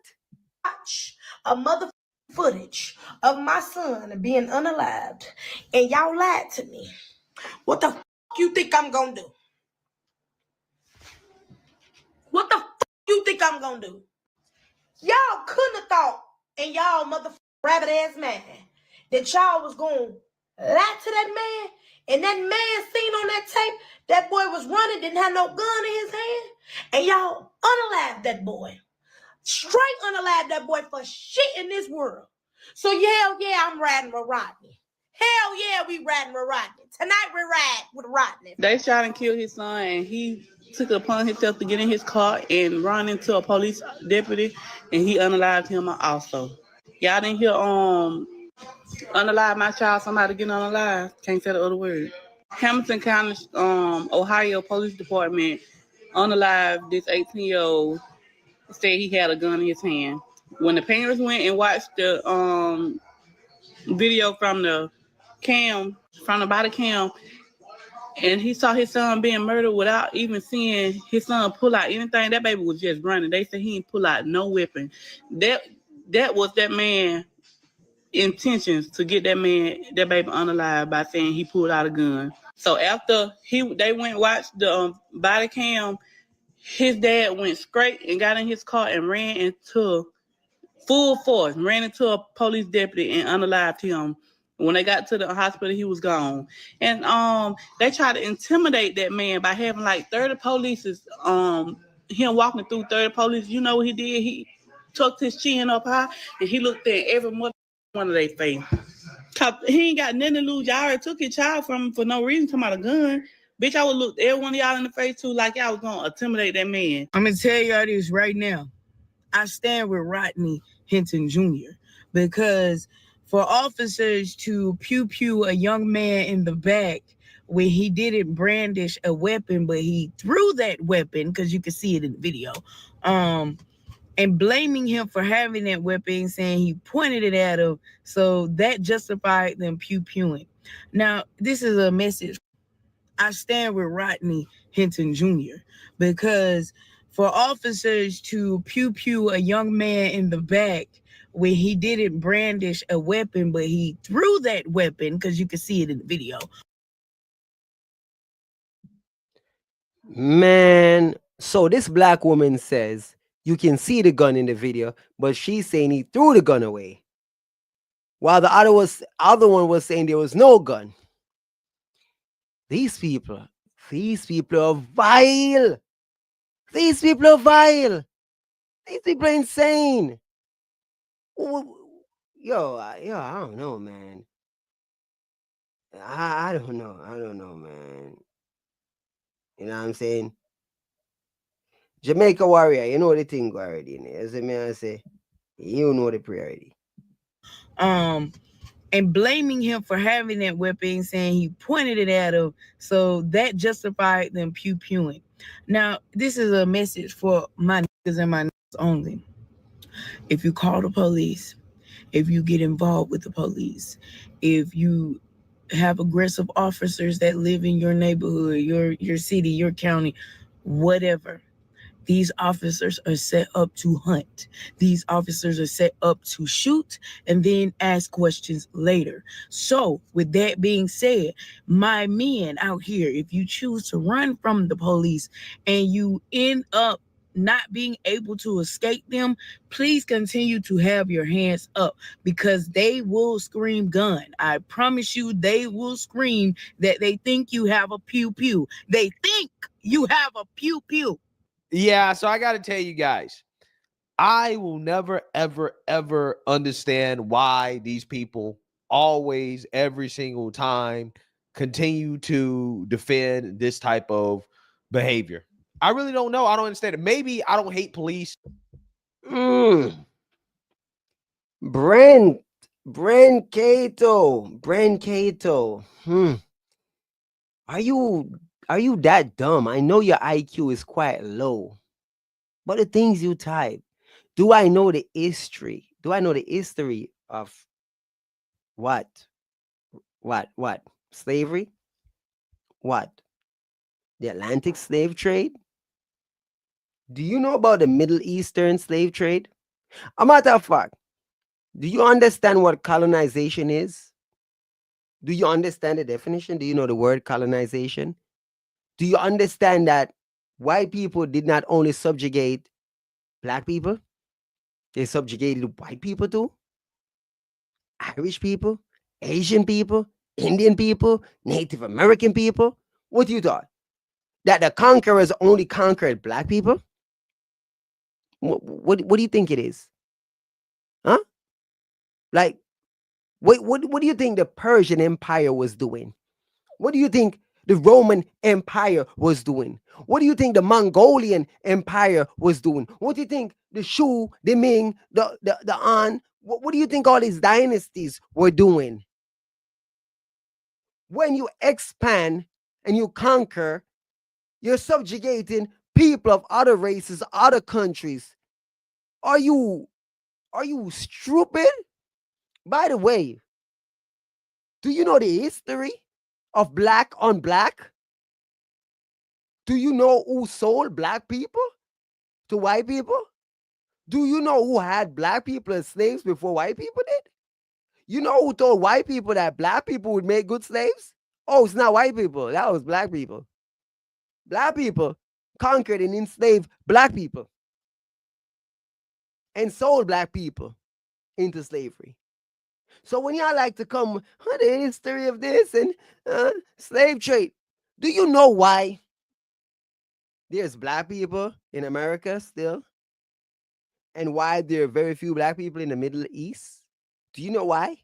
Watch a mother footage of my son being unalived, and y'all lied to me. What the you think I'm gonna do? What the you think I'm gonna do? Y'all couldn't have thought in y'all mother rabbit ass man that y'all was gonna lie to that man, and that man seen on that tape that boy was running, didn't have no gun in his hand, and y'all unalived that boy. Straight unalive that boy for shit in this world. So hell yeah, I'm riding with Rodney. Hell yeah, we riding with Rodney. Tonight we ride with Rodney. They shot and killed his son, and he took it upon himself to get in his car and run into a police deputy, and he unalived him also. Y'all didn't hear unalive my child, somebody getting unalive. Can't say the other word. Hamilton County, Ohio Police Department unalived this 18-year-old. Said he had a gun in his hand. When the parents went and watched the video from the body cam, and he saw his son being murdered without even seeing his son pull out anything, that baby was just running. They said he didn't pull out no weapon. That was that man's intentions to get that baby unalive by saying he pulled out a gun. So after they went and watched the body cam, his dad went straight and got in his car and ran into a police deputy and unalived him. When they got to the hospital, he was gone. And they tried to intimidate that man by having like 30 police, him walking through 30 police. You know what he did? He tucked his chin up high and he looked at every one of their face. He ain't got nothing to lose. Y'all already took his child from him for no reason, talking about a gun. Bitch, I would look every one of y'all in the face too like y'all was gonna intimidate that man. I'm gonna tell y'all this right now. I stand with Rodney Hinton Jr. because for officers to pew pew a young man in the back when he didn't brandish a weapon, but he threw that weapon, because you can see it in the video, and blaming him for having that weapon, saying he pointed it at him, so that justified them pew pewing. Now, this is a message. I stand with Rodney Hinton Jr. because for officers to pew pew a young man in the back when he didn't brandish a weapon, but he threw that weapon, because you can see it in the video. Man, so this black woman says you can see the gun in the video, but she's saying he threw the gun away, while the other one was saying there was no gun. These people are vile. These people are vile. These people are insane. Yo, I don't know, man. I don't know. I don't know, man. You know what I'm saying? Jamaica warrior, you know the thing already. As a man say, you know the priority. And blaming him for having that weapon, saying he pointed it at him, so that justified them pew pewing. Now, this is a message for my niggas and my niggas only. If you call the police, if you get involved with the police, if you have aggressive officers that live in your neighborhood, your city, your county, whatever, these officers are set up to hunt. These officers are set up to shoot and then ask questions later. So, with that being said, my men out here, if you choose to run from the police and you end up not being able to escape them, please continue to have your hands up, because they will scream gun. I promise you, they will scream that they think you have a pew pew. They think you have a pew pew. Yeah, so I got to tell you guys, I will never, ever, ever understand why these people always, every single time, continue to defend this type of behavior. I really don't know. I don't understand it. Maybe I don't hate police. Brent Cato. Are you that dumb? I know your IQ is quite low, but the things you type, do I know the history? Do I know the history of what? Slavery? What? The Atlantic slave trade? Do you know about the Middle Eastern slave trade? A matter of fact, do you understand what colonization is? Do you understand the definition? Do you know the word colonization? Do you understand that white people did not only subjugate black people, they subjugated white people too? Irish people, Asian people, Indian people, Native American people? What you thought? That the conquerors only conquered black people? What do you think it is? Huh? Like, what do you think the Persian Empire was doing? What do you think the Roman Empire was doing? What do you think the Mongolian Empire was doing? What do you think the Shu, the Ming, the An, what do you think all these dynasties were doing? When you expand and you conquer, you're subjugating people of other races, other countries. Are you stupid? By the way, do you know the history of black on black? Do you know who sold black people to white people? Do you know who had black people as slaves before white people did? You know who told white people that black people would make good slaves? Oh, it's not white people. That was black people. Black people conquered and enslaved black people and sold black people into slavery. So when y'all like to come with the history of this and slave trade, do you know why there's black people in America still? And why there are very few black people in the Middle East? Do you know why?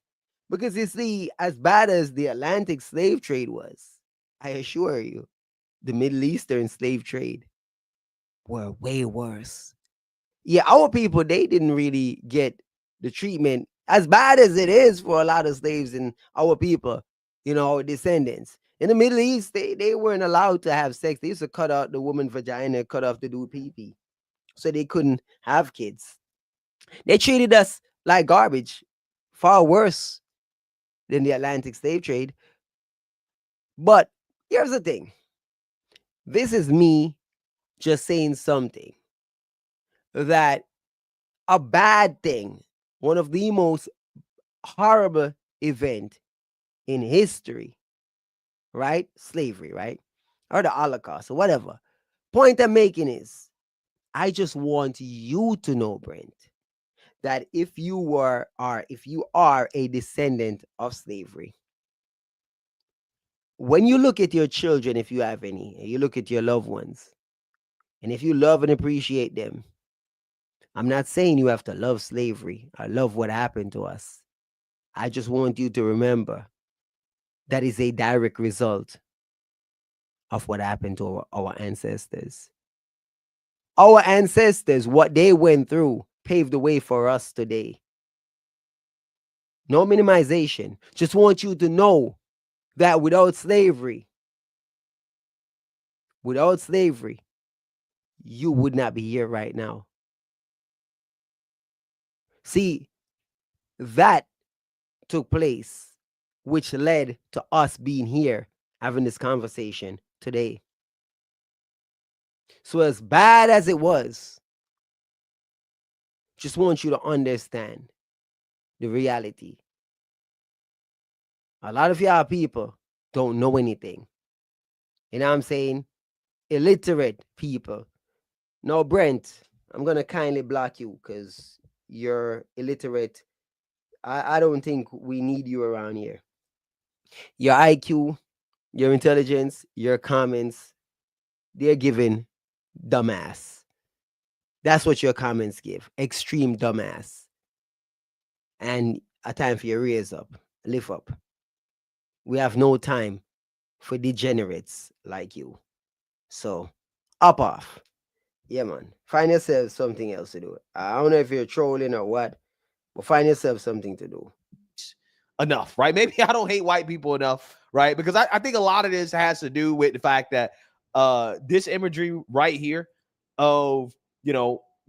Because you see, as bad as the Atlantic slave trade was, I assure you, the Middle Eastern slave trade were way worse. Yeah, our people, they didn't really get the treatment as bad as it is for a lot of slaves in our people, our descendants. In the Middle East, they weren't allowed to have sex. They used to cut out the woman vagina, cut off the dude pee-pee, so they couldn't have kids. They treated us like garbage, far worse than the Atlantic slave trade. But here's the thing. This is me just saying something that a bad thing, one of the most horrible event in history, right? Slavery, right? Or the Holocaust or whatever. Point I'm making is, I just want you to know, Brent, that if you are a descendant of slavery, when you look at your children, if you have any, and you look at your loved ones, and if you love and appreciate them, I'm not saying you have to love slavery or love what happened to us. I just want you to remember that is a direct result of what happened to our ancestors. Our ancestors, what they went through, paved the way for us today. No minimization. Just want you to know that without slavery, you would not be here right now. See, that took place, which led to us being here having this conversation today. So as bad as it was, just want you to understand the reality. A lot of y'all people don't know anything. You know what I'm saying? Illiterate people. No, Brent, I'm going to kindly block you because you're illiterate. I don't think we need you around here. Your IQ, your intelligence, your comments, they're giving dumbass. That's what your comments give. Extreme dumbass. And a time for you to raise up, lift up. We have no time for degenerates like you. So, up off. Yeah, man. Find yourself something else to do. I don't know if you're trolling or what, but find yourself something to do. Enough, right? Maybe I don't hate white people enough, right? Because I think a lot of this has to do with the fact that this imagery right here of,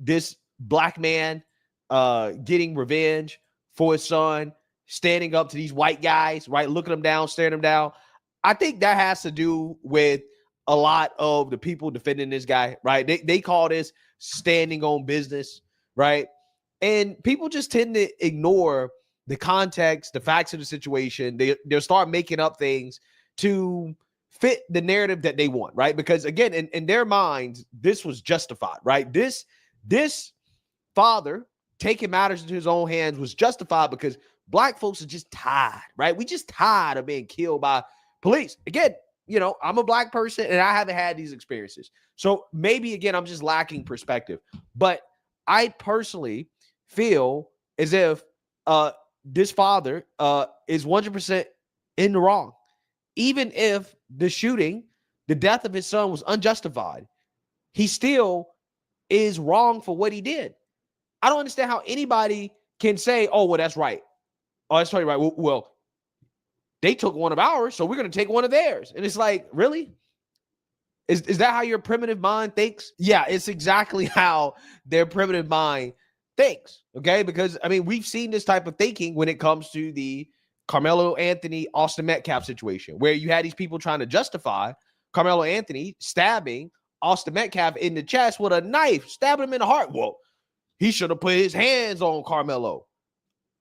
this black man getting revenge for his son, standing up to these white guys, right? Looking them down, staring them down. I think that has to do with a lot of the people defending this guy, right? They call this standing on business, right? And people just tend to ignore the context, the facts of the situation. They'll start making up things to fit the narrative that they want, right? Because again, in their minds, this was justified, right? This father taking matters into his own hands was justified because black folks are just tired, right? We just tired of being killed by police. Again, I'm a black person and I haven't had these experiences. So maybe, again, I'm just lacking perspective. But I personally feel as if this father is 100% in the wrong. Even if the shooting, the death of his son was unjustified, he still is wrong for what he did. I don't understand how anybody can say, oh, well, that's right. Oh, that's totally right. Well, they took one of ours, so we're going to take one of theirs. And it's like, really? Is that how your primitive mind thinks? Yeah, it's exactly how their primitive mind thinks, okay? Because, we've seen this type of thinking when it comes to the Carmelo Anthony, Austin Metcalf situation, where you had these people trying to justify Carmelo Anthony stabbing Austin Metcalf in the chest with a knife, stabbing him in the heart. Well, he should have put his hands on Carmelo.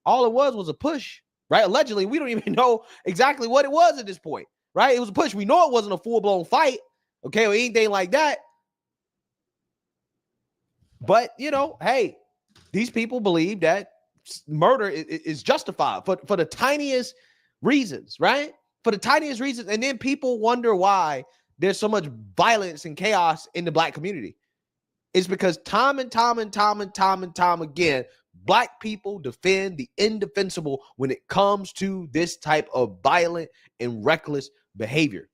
All it was a push, right? Allegedly, we don't even know exactly what it was at this point, right? It was a push. We know it wasn't a full-blown fight, okay, or anything like that. But, hey, these people believe that murder is justified for the tiniest reasons, right? For the tiniest reasons. And then people wonder why there's so much violence and chaos in the black community. It's because time and time again, black people defend the indefensible when it comes to this type of violent and reckless behavior.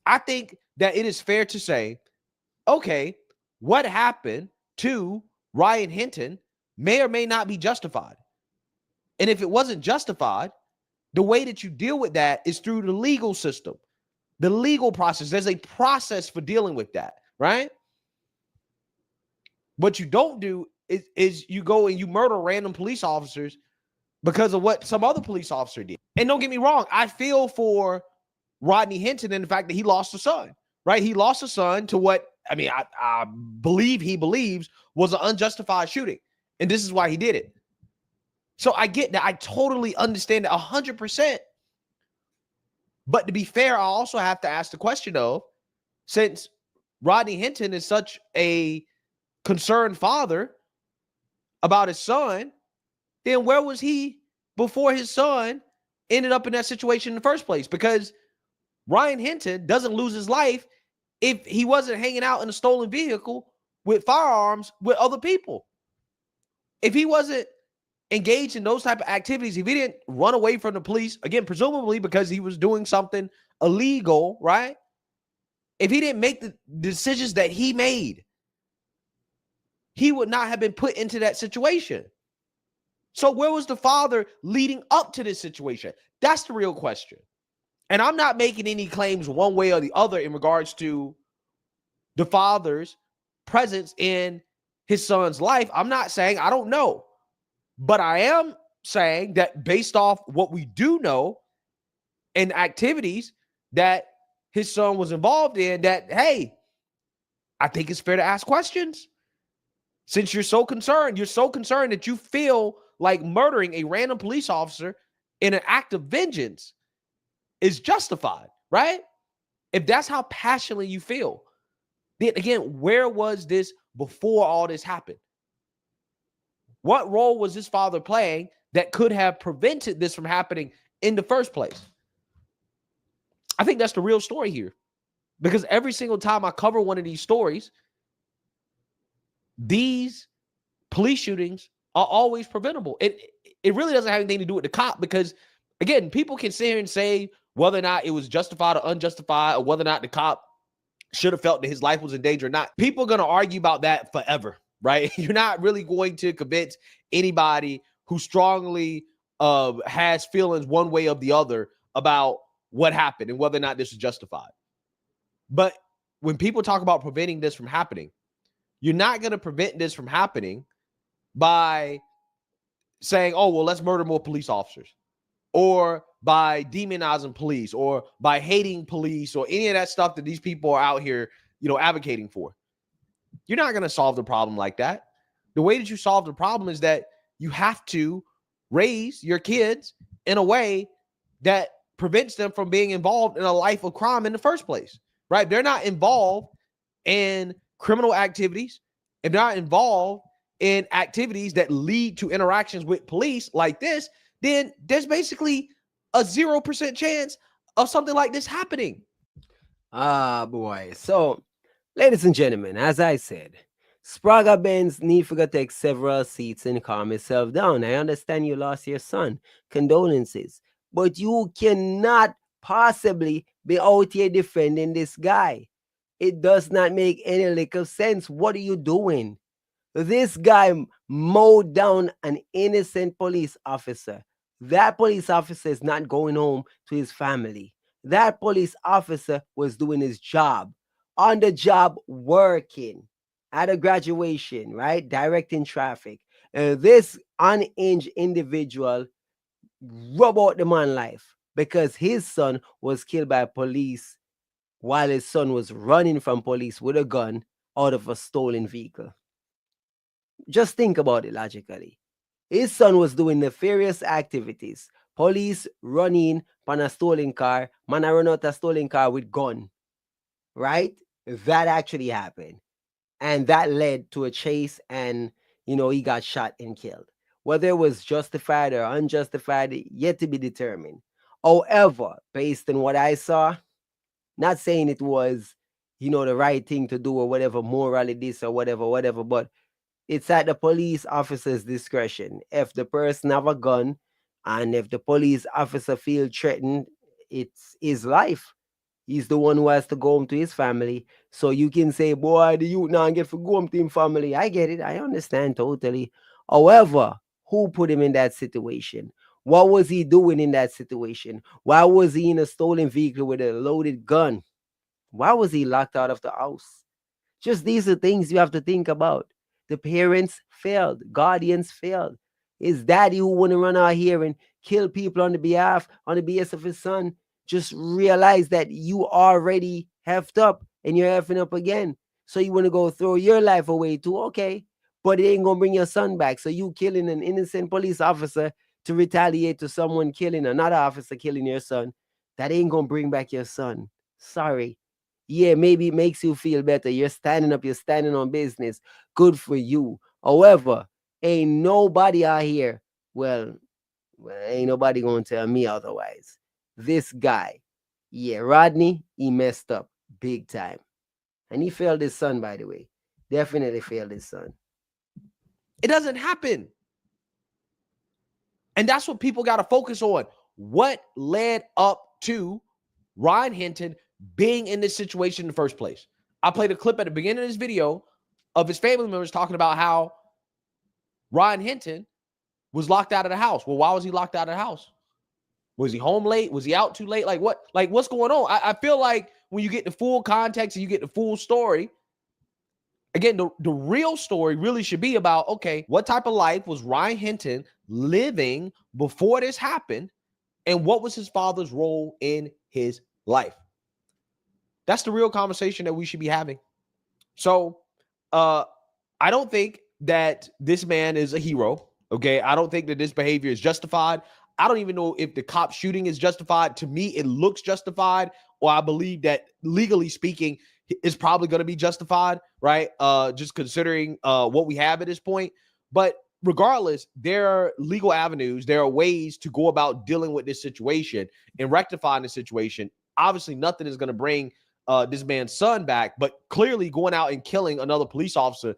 I think that it is fair to say, okay, what happened to Ryan Hinton may or may not be justified. And if it wasn't justified, the way that you deal with that is through the legal system, the legal process. There's a process for dealing with that, right? What you don't do is you go and you murder random police officers because of what some other police officer did. And don't get me wrong, I feel for Rodney Hinton and the fact that he lost a son, right? He lost a son to what, I believe he believes was an unjustified shooting. And this is why he did it. So I get that. I totally understand that 100%. But to be fair, I also have to ask the question, though, since Rodney Hinton is such a concerned father about his son, then where was he before his son ended up in that situation in the first place? Because Ryan Hinton doesn't lose his life if he wasn't hanging out in a stolen vehicle with firearms with other people. If he wasn't engaged in those type of activities, if he didn't run away from the police, again, presumably because he was doing something illegal, right? If he didn't make the decisions that he made, he would not have been put into that situation. So where was the father leading up to this situation? That's the real question. And I'm not making any claims one way or the other in regards to the father's presence in his son's life. I'm not saying I don't know. But I am saying that based off what we do know and activities that his son was involved in, that, hey, I think it's fair to ask questions. Since you're so concerned that you feel like murdering a random police officer in an act of vengeance is justified, right? If that's how passionately you feel, then again, where was this before all this happened? What role was his father playing that could have prevented this from happening in the first place? I think that's the real story here. Because every single time I cover one of these stories, these police shootings are always preventable. It really doesn't have anything to do with the cop because, again, people can sit here and say whether or not it was justified or unjustified or whether or not the cop should have felt that his life was in danger or not. People are going to argue about that forever, right? You're not really going to convince anybody who strongly has feelings one way or the other about what happened and whether or not this is justified. But when people talk about preventing this from happening, you're not going to prevent this from happening by saying, oh, well, let's murder more police officers, or by demonizing police, or by hating police, or any of that stuff that these people are out here, advocating for. You're not going to solve the problem like that. The way that you solve the problem is that you have to raise your kids in a way that prevents them from being involved in a life of crime in the first place, right? They're not involved in criminal activities. If they're not involved in activities that lead to interactions with police like this, then there's basically a 0% chance of something like this happening. Ah, boy. So, ladies and gentlemen, as I said, Spragga Benz need to take several seats and calm yourself down. I understand you lost your son. Condolences. But you cannot possibly be out here defending this guy. It does not make any lick of sense. What are you doing? This guy mowed down an innocent police officer. That police officer is not going home to his family. That police officer was doing his job, on the job working at a graduation, right? Directing traffic. This unhinged individual rub out the man's life because his son was killed by police while his son was running from police with a gun out of a stolen vehicle. Just think about it logically. His son was doing nefarious activities. Police running on a stolen car. Man, I run out a stolen car with gun. Right? That actually happened. And that led to a chase and, he got shot and killed. Whether it was justified or unjustified, yet to be determined. However, based on what I saw, not saying it was, the right thing to do or whatever, morally this or whatever, but it's at the police officer's discretion. If the person have a gun and if the police officer feel threatened, it's his life. He's the one who has to go home to his family. So you can say, boy, the youth now get to go home to his family. I get it. I understand totally. However, who put him in that situation? What was he doing in that situation? Why was he in a stolen vehicle with a loaded gun? Why was he locked out of the house? Just these are things you have to think about. The parents failed. Guardians failed. His daddy who want to run out here and kill people on the behest of his son, just realize that you already heffed up and you're heffing up again. So you want to go throw your life away too? Okay. But it ain't going to bring your son back. So you killing an innocent police officer to retaliate to someone killing another officer killing your son, that ain't going to bring back your son. Sorry. Yeah, maybe it makes you feel better. You're standing up, you're standing on business. Good for you. However, ain't nobody out here, well ain't nobody gonna tell me otherwise. This guy, yeah, Rodney, he messed up big time. And he failed his son, by the way. Definitely failed his son. It doesn't happen. And that's what people got to focus on. What led up to Ryan Hinton being in this situation in the first place? I played a clip at the beginning of this video of his family members talking about how Ryan Hinton was locked out of the house. Well, why was he locked out of the house? Was he home late? Was he out too late? Like what? Like what's going on? I feel like when you get the full context and you get the full story, again, the real story really should be about, okay, what type of life was Ryan Hinton living before this happened? And what was his father's role in his life? That's the real conversation that we should be having. So I don't think that this man is a hero. Okay. I don't think that this behavior is justified. I don't even know if the cop shooting is justified. To me, it looks justified, or I believe that legally speaking, it's probably going to be justified, right? Just considering what we have at this point. But regardless, there are legal avenues. There are ways to go about dealing with this situation and rectifying the situation. Obviously, nothing is going to bring this man's son back, but clearly going out and killing another police officer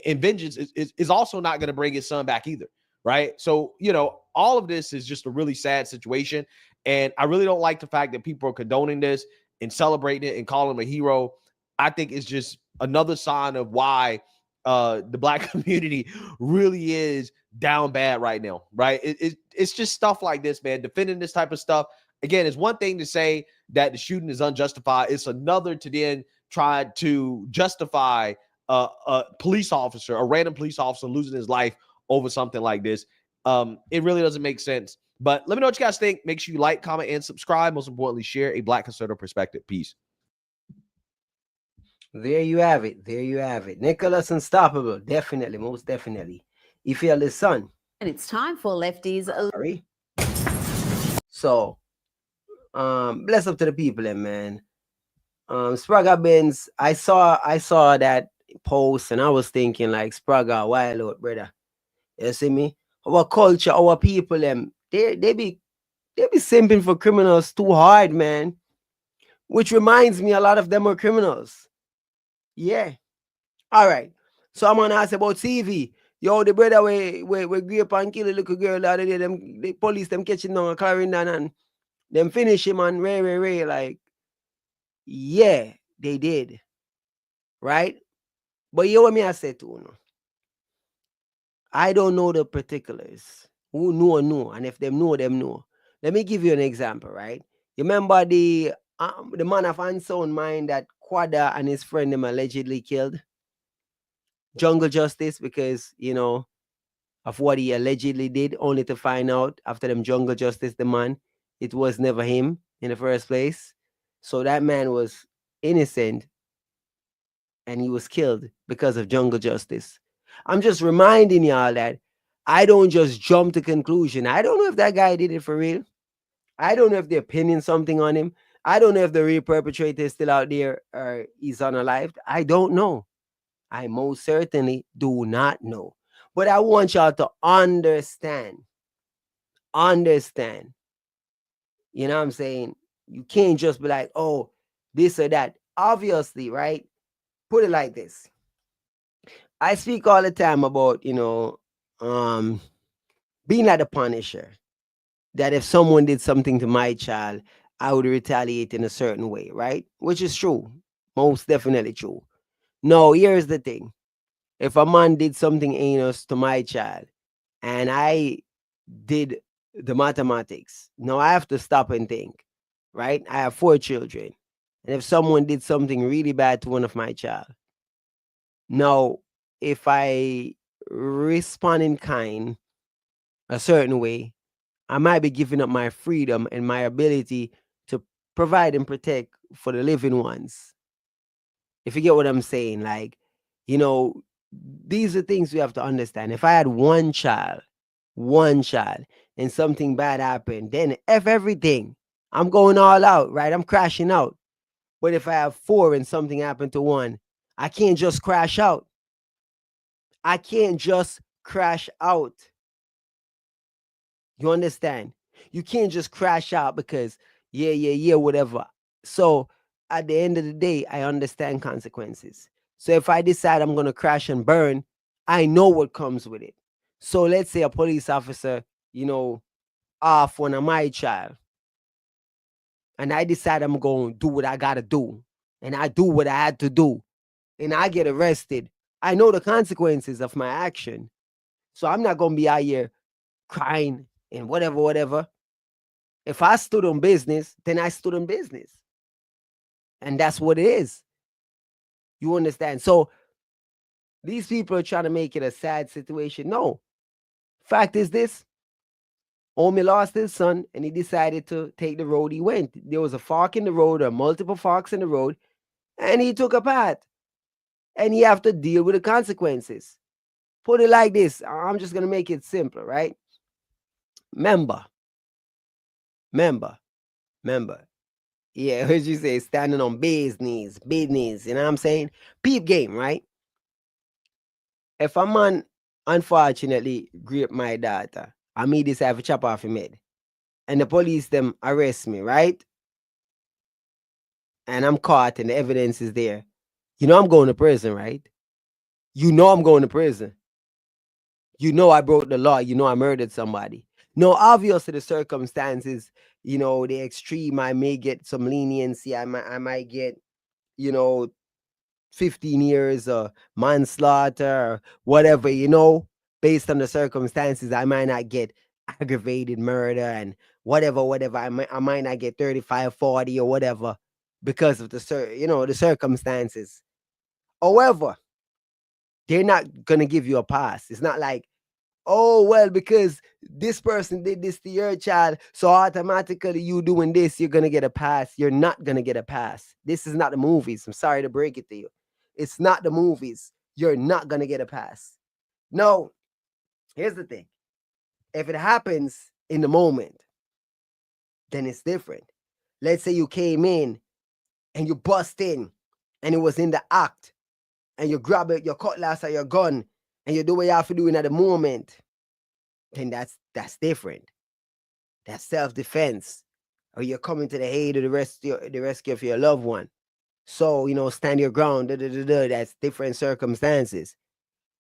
in vengeance is also not going to bring his son back either, right? So, you know, all of this is just a really sad situation. And I really don't like the fact that people are condoning this and celebrating it and calling him a hero. I think it's just another sign of why the Black community really is down bad right now, right? It's just stuff like this, man. Defending this type of stuff. Again, it's one thing to say that the shooting is unjustified. It's another to then try to justify a police officer, a random police officer losing his life over something like this. It really doesn't make sense. But let me know what you guys think. Make sure you like, comment, and subscribe. Most importantly, share a Black conservative perspective. Peace. There you have it. There you have it. Nicholas Unstoppable. Definitely, most definitely. He failed his son. And it's time for Lefties. Sorry. So, bless up to the people, man. Spragga Benz. I saw that post and I was thinking like, Spragga, wild out, brother. You see me? Our culture, our people, they be simping for criminals too hard, man. Which reminds me, a lot of them are criminals. Yeah. All right. So I'm gonna ask about CV. Yo, the brother we grew up and kill a little girl the other day. The police them catching down Clarendon and them finish him and Ray. Like, yeah, they did. Right? But you what me I say to you? I don't know the particulars. Who know, and if them know. Let me give you an example, right? You remember the man of unsound mind that Quada and his friend them allegedly killed? Jungle Justice, because, you know, of what he allegedly did, only to find out after them Jungle Justice the man, it was never him in the first place. So that man was innocent and he was killed because of Jungle Justice. I'm just reminding y'all that I don't just jump to conclusion. I don't know if that guy did it for real. I don't know if they're pinning something on him. I don't know if the real perpetrator is still out there or he's unalived. I don't know. I most certainly do not know. But I want y'all to understand. Understand. You know what I'm saying? You can't just be like, oh, this or that. Obviously, right? Put it like this. I speak all the time about, you know, being like the Punisher. That if someone did something to my child, I would retaliate in a certain way, right? Which is true. Most definitely true. No, here's the thing. If a man did something heinous to my child and I did the mathematics, now I have to stop and think, right? I have 4 children. And if someone did something really bad to one of my child, now if I respond in kind a certain way, I might be giving up my freedom and my ability to provide and protect for the living ones. If you get what I'm saying, like, you know, these are things we have to understand. If I had one child, and something bad happened, then F everything. I'm going all out, right? I'm crashing out. But if I have 4 and something happened to one, I can't just crash out. I can't just crash out. You understand? You can't just crash out because, yeah, whatever. So at the end of the day, I understand consequences. So if I decide I'm going to crash and burn, I know what comes with it. So let's say a police officer, off one of my child, and I decide I'm going to do what I got to do, and I do what I had to do, and I get arrested. I know the consequences of my action. So I'm not going to be out here crying and whatever. If I stood on business, then I stood on business. And that's what it is. You understand? So these people are trying to make it a sad situation. No. Fact is this. Omi lost his son and he decided to take the road he went. There was a fork in the road or multiple forks in the road, and he took a path. And he have to deal with the consequences. Put it like this. I'm just going to make it simpler, right? Member. Yeah, what you say? Standing on business, you know what I'm saying? Peep game, right? If a man unfortunately grape my daughter, I me decide to chop off him head, and the police them arrest me, right? And I'm caught and the evidence is there. You know I'm going to prison, right? You know I'm going to prison. You know I broke the law. You know I murdered somebody. No, obviously the circumstances, the extreme, I may get some leniency. I might get, 15 years or manslaughter or whatever, based on the circumstances. I might not get aggravated murder and whatever. I might not get 35, 40 or whatever because of the circumstances. However, they're not going to give you a pass. It's not like, oh, well, because this person did this to your child, so automatically you doing this, you're going to get a pass. You're not going to get a pass. This is not the movies. I'm sorry to break it to you. It's not the movies. You're not going to get a pass. No, here's the thing. If it happens in the moment, then it's different. Let's say you came in and you bust in and it was in the act and you grab it, your cutlass or your gun and you do what you have to do in at the moment, then that's different. That's self-defense. Or you're coming to the aid of the rescue of your loved one. So, stand your ground. That's different circumstances.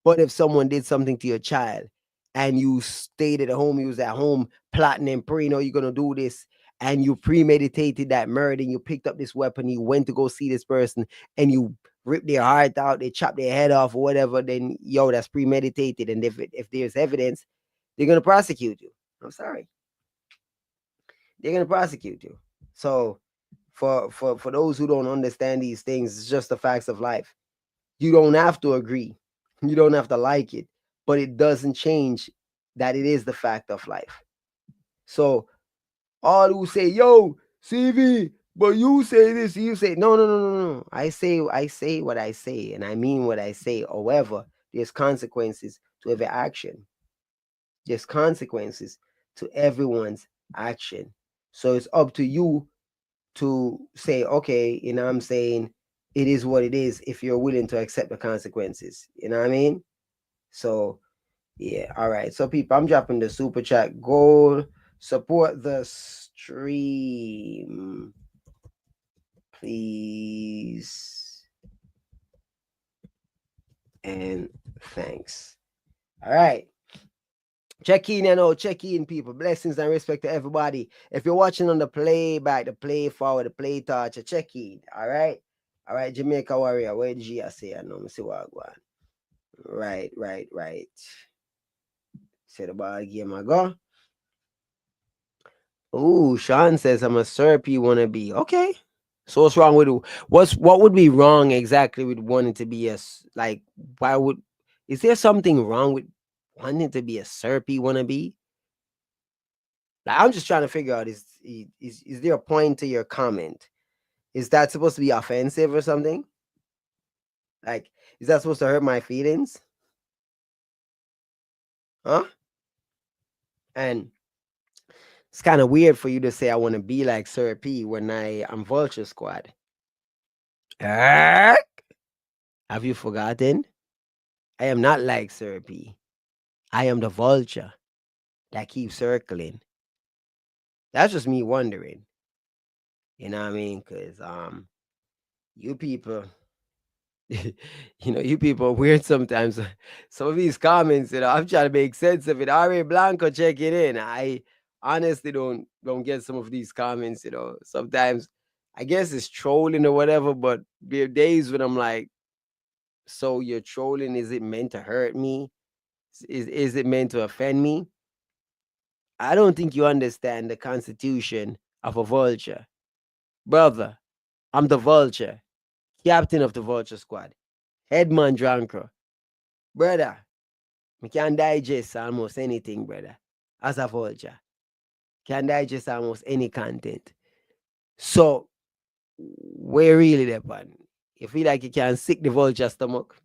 But if someone did something to your child and you stayed at home, you was at home plotting and praying, you're going to do this, and you premeditated that murder, and you picked up this weapon, you went to go see this person, and you ripped their heart out, they chopped their head off or whatever, then, that's premeditated. And if there's evidence, they're going to prosecute you. I'm sorry. They're going to prosecute you. So for those who don't understand these things, it's just the facts of life. You don't have to agree. You don't have to like it, but it doesn't change that it is the fact of life. So all who say, yo, CV, but you say this, you say, no. I say what I say, and I mean what I say. However, there's consequences to every action. There's consequences to everyone's action. So it's up to you to say, okay, you know what I'm saying? It is what it is if you're willing to accept the consequences. You know what I mean? So, yeah. All right. So, people, I'm dropping the super chat. Go support the stream, please. And thanks. All right. Check in, check in, people. Blessings and respect to everybody. If you're watching on the playback, the play forward, the play touch, check in. All right. All right, Jamaica Warrior. Where did you say? I know. Let me see what I go on. Right. Say the ball game I go. Ooh, Sean says I'm a syrupy wannabe. Okay. So what's wrong with what would be wrong exactly with wanting to be like why would is there something wrong with wanting to be a syrupy wannabe? Like I'm just trying to figure out is there a point to your comment? Is that supposed to be offensive or something? Like, is that supposed to hurt my feelings? Huh? And it's kind of weird for you to say I want to be like Sir P when I'm Vulture Squad. Have you forgotten? I am not like Sir P. I am the vulture that keeps circling. That's just me wondering. You know what I mean? Because you people, you people are weird sometimes. Some of these comments, I'm trying to make sense of it. Ari Blanco checking in. I honestly don't get some of these comments, Sometimes I guess it's trolling or whatever, but there are days when I'm like, so you're trolling, is it meant to hurt me? Is it meant to offend me? I don't think you understand the constitution of a vulture. Brother, I'm the vulture, captain of the vulture squad, headman Dranko. Brother, we can digest almost anything, brother, as a vulture. Can digest almost any content. So, where really depend? You feel like you can sick the vulture stomach?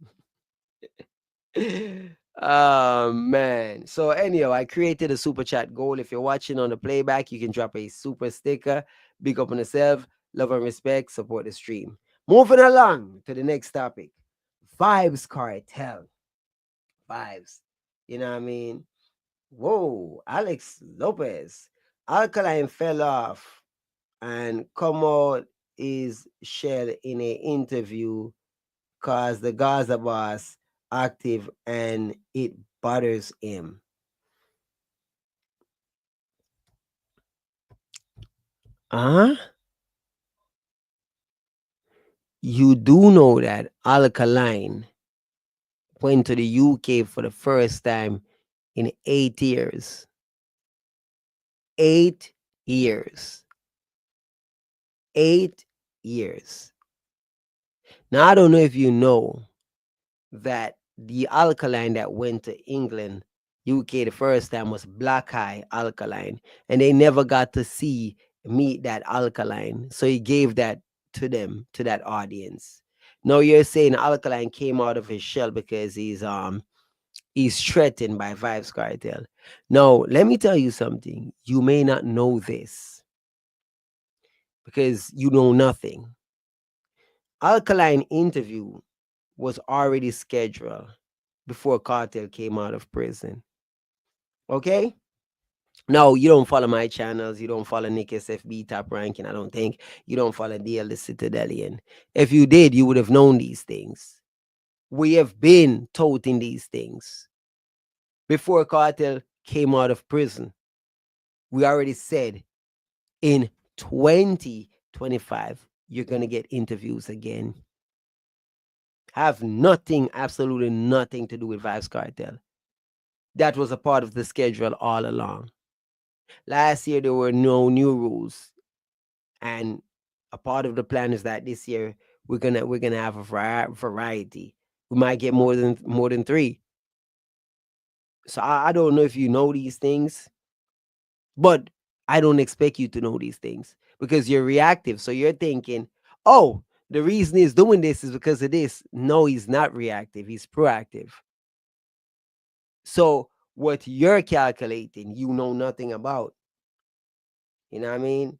Oh man. So anyhow, I created a super chat goal. If you're watching on the playback, you can drop a super sticker. Big up on yourself, love and respect, support the stream. Moving along to the next topic. Vybz Kartel. Vybz. You know what I mean? Whoa, Alex Lopez. Alkaline fell off and come out his shell in an interview cause the Gaza boss active and it bothers him. Huh? You do know that Alkaline went to the UK for the first time in 8 years. 8 years. 8 years. Now, I don't know if you know that the Alkaline that went to England, UK the first time was Black Eye Alkaline, and they never got to meet that Alkaline. So he gave that to them, to that audience. Now you're saying Alkaline came out of his shell because he's threatened by Vybz Kartel. Now, let me tell you something. You may not know this because you know nothing. Alkaline interview was already scheduled before Kartel came out of prison. Okay? No, you don't follow my channels. You don't follow Nick SFB Top Ranking. I don't think. You don't follow DL the Citadelian. If you did, you would have known these things. We have been toting these things. Before Kartel came out of prison, we already said in 2025, you're going to get interviews again. Have nothing, absolutely nothing to do with Vybz Kartel. That was a part of the schedule all along. Last year, there were no new rules. And a part of the plan is that this year, we're gonna have a variety. We might get more than 3. So I don't know if you know these things, but I don't expect you to know these things because you're reactive. So you're thinking, oh, the reason he's doing this is because of this. No, he's not reactive. He's proactive. So what you're calculating, you know nothing about. You know what I mean?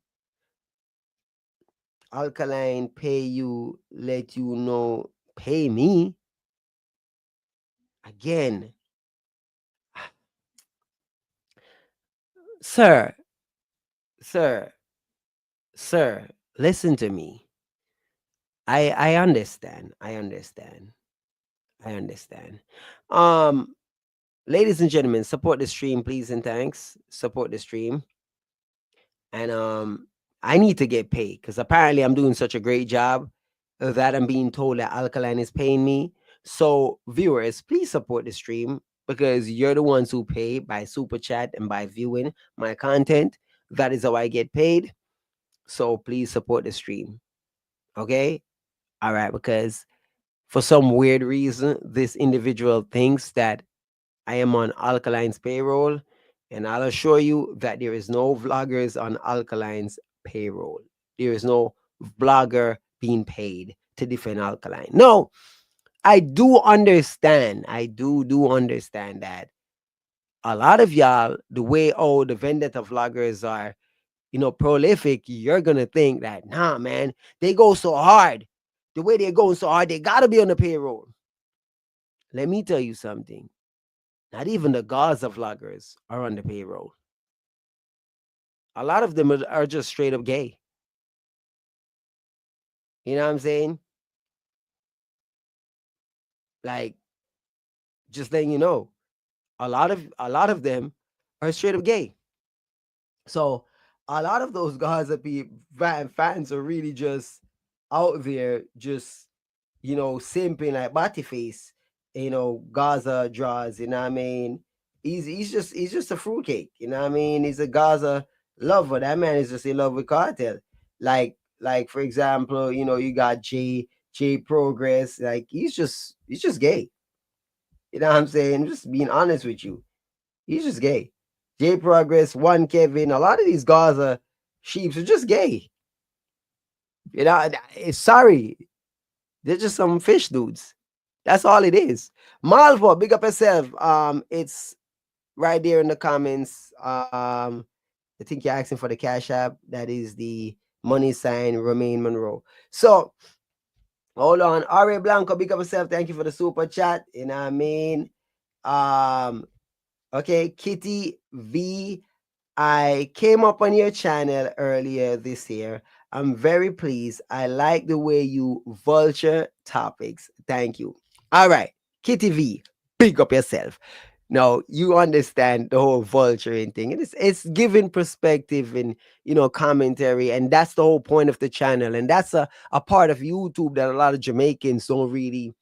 Alkaline pay you, let you know, pay me. Again, sir, listen to me. I understand. I understand. ladies and gentlemen, support the stream, please and thanks. Support the stream. And I need to get paid because apparently I'm doing such a great job that I'm being told that Alkaline is paying me. So viewers, please support the stream because you're the ones who pay by super chat and by viewing my content. That is how I get paid. So please support the stream. Okay? All right, because for some weird reason, this individual thinks that I am on Alkaline's payroll, and I'll assure you that there is no vloggers on Alkaline's payroll. There is no vlogger being paid to defend Alkaline. No, I do understand. I do understand that a lot of y'all, the way the vendetta vloggers are, prolific, you're gonna think that, nah, man, they go so hard. The way they're going so hard, they gotta be on the payroll. Let me tell you something. Not even the Gaza vloggers are on the payroll. A lot of them are just straight up gay. You know what I'm saying? Like, just letting you know, a lot of them are straight up gay. So a lot of those Gaza fans are really just out there, just simping like Batiface, Gaza draws, you know what I mean? He's just a fruitcake, you know what I mean? He's a Gaza lover. That man is just in love with Kartel. Like for example, you got J Progress, like he's just gay. You know what I'm saying? Just being honest with you. He's just gay. J Progress, One Kevin, a lot of these Gaza sheeps are just gay. Sorry. They're just some fish dudes. That's all it is. Malvo, big up yourself. It's right there in the comments. I think you're asking for the Cash App. That is the money sign Romaine Monroe. So hold on. Ari Blanco, big up yourself. Thank you for the super chat. You know what I mean? Okay, Kitty V. I came up on your channel earlier this year. I'm very pleased. I like the way you vulture topics. Thank you. All right, Kitty V, big up yourself. Now you understand the whole vulturing thing. It's giving perspective and commentary, and that's the whole point of the channel. And that's a part of YouTube that a lot of Jamaicans don't really,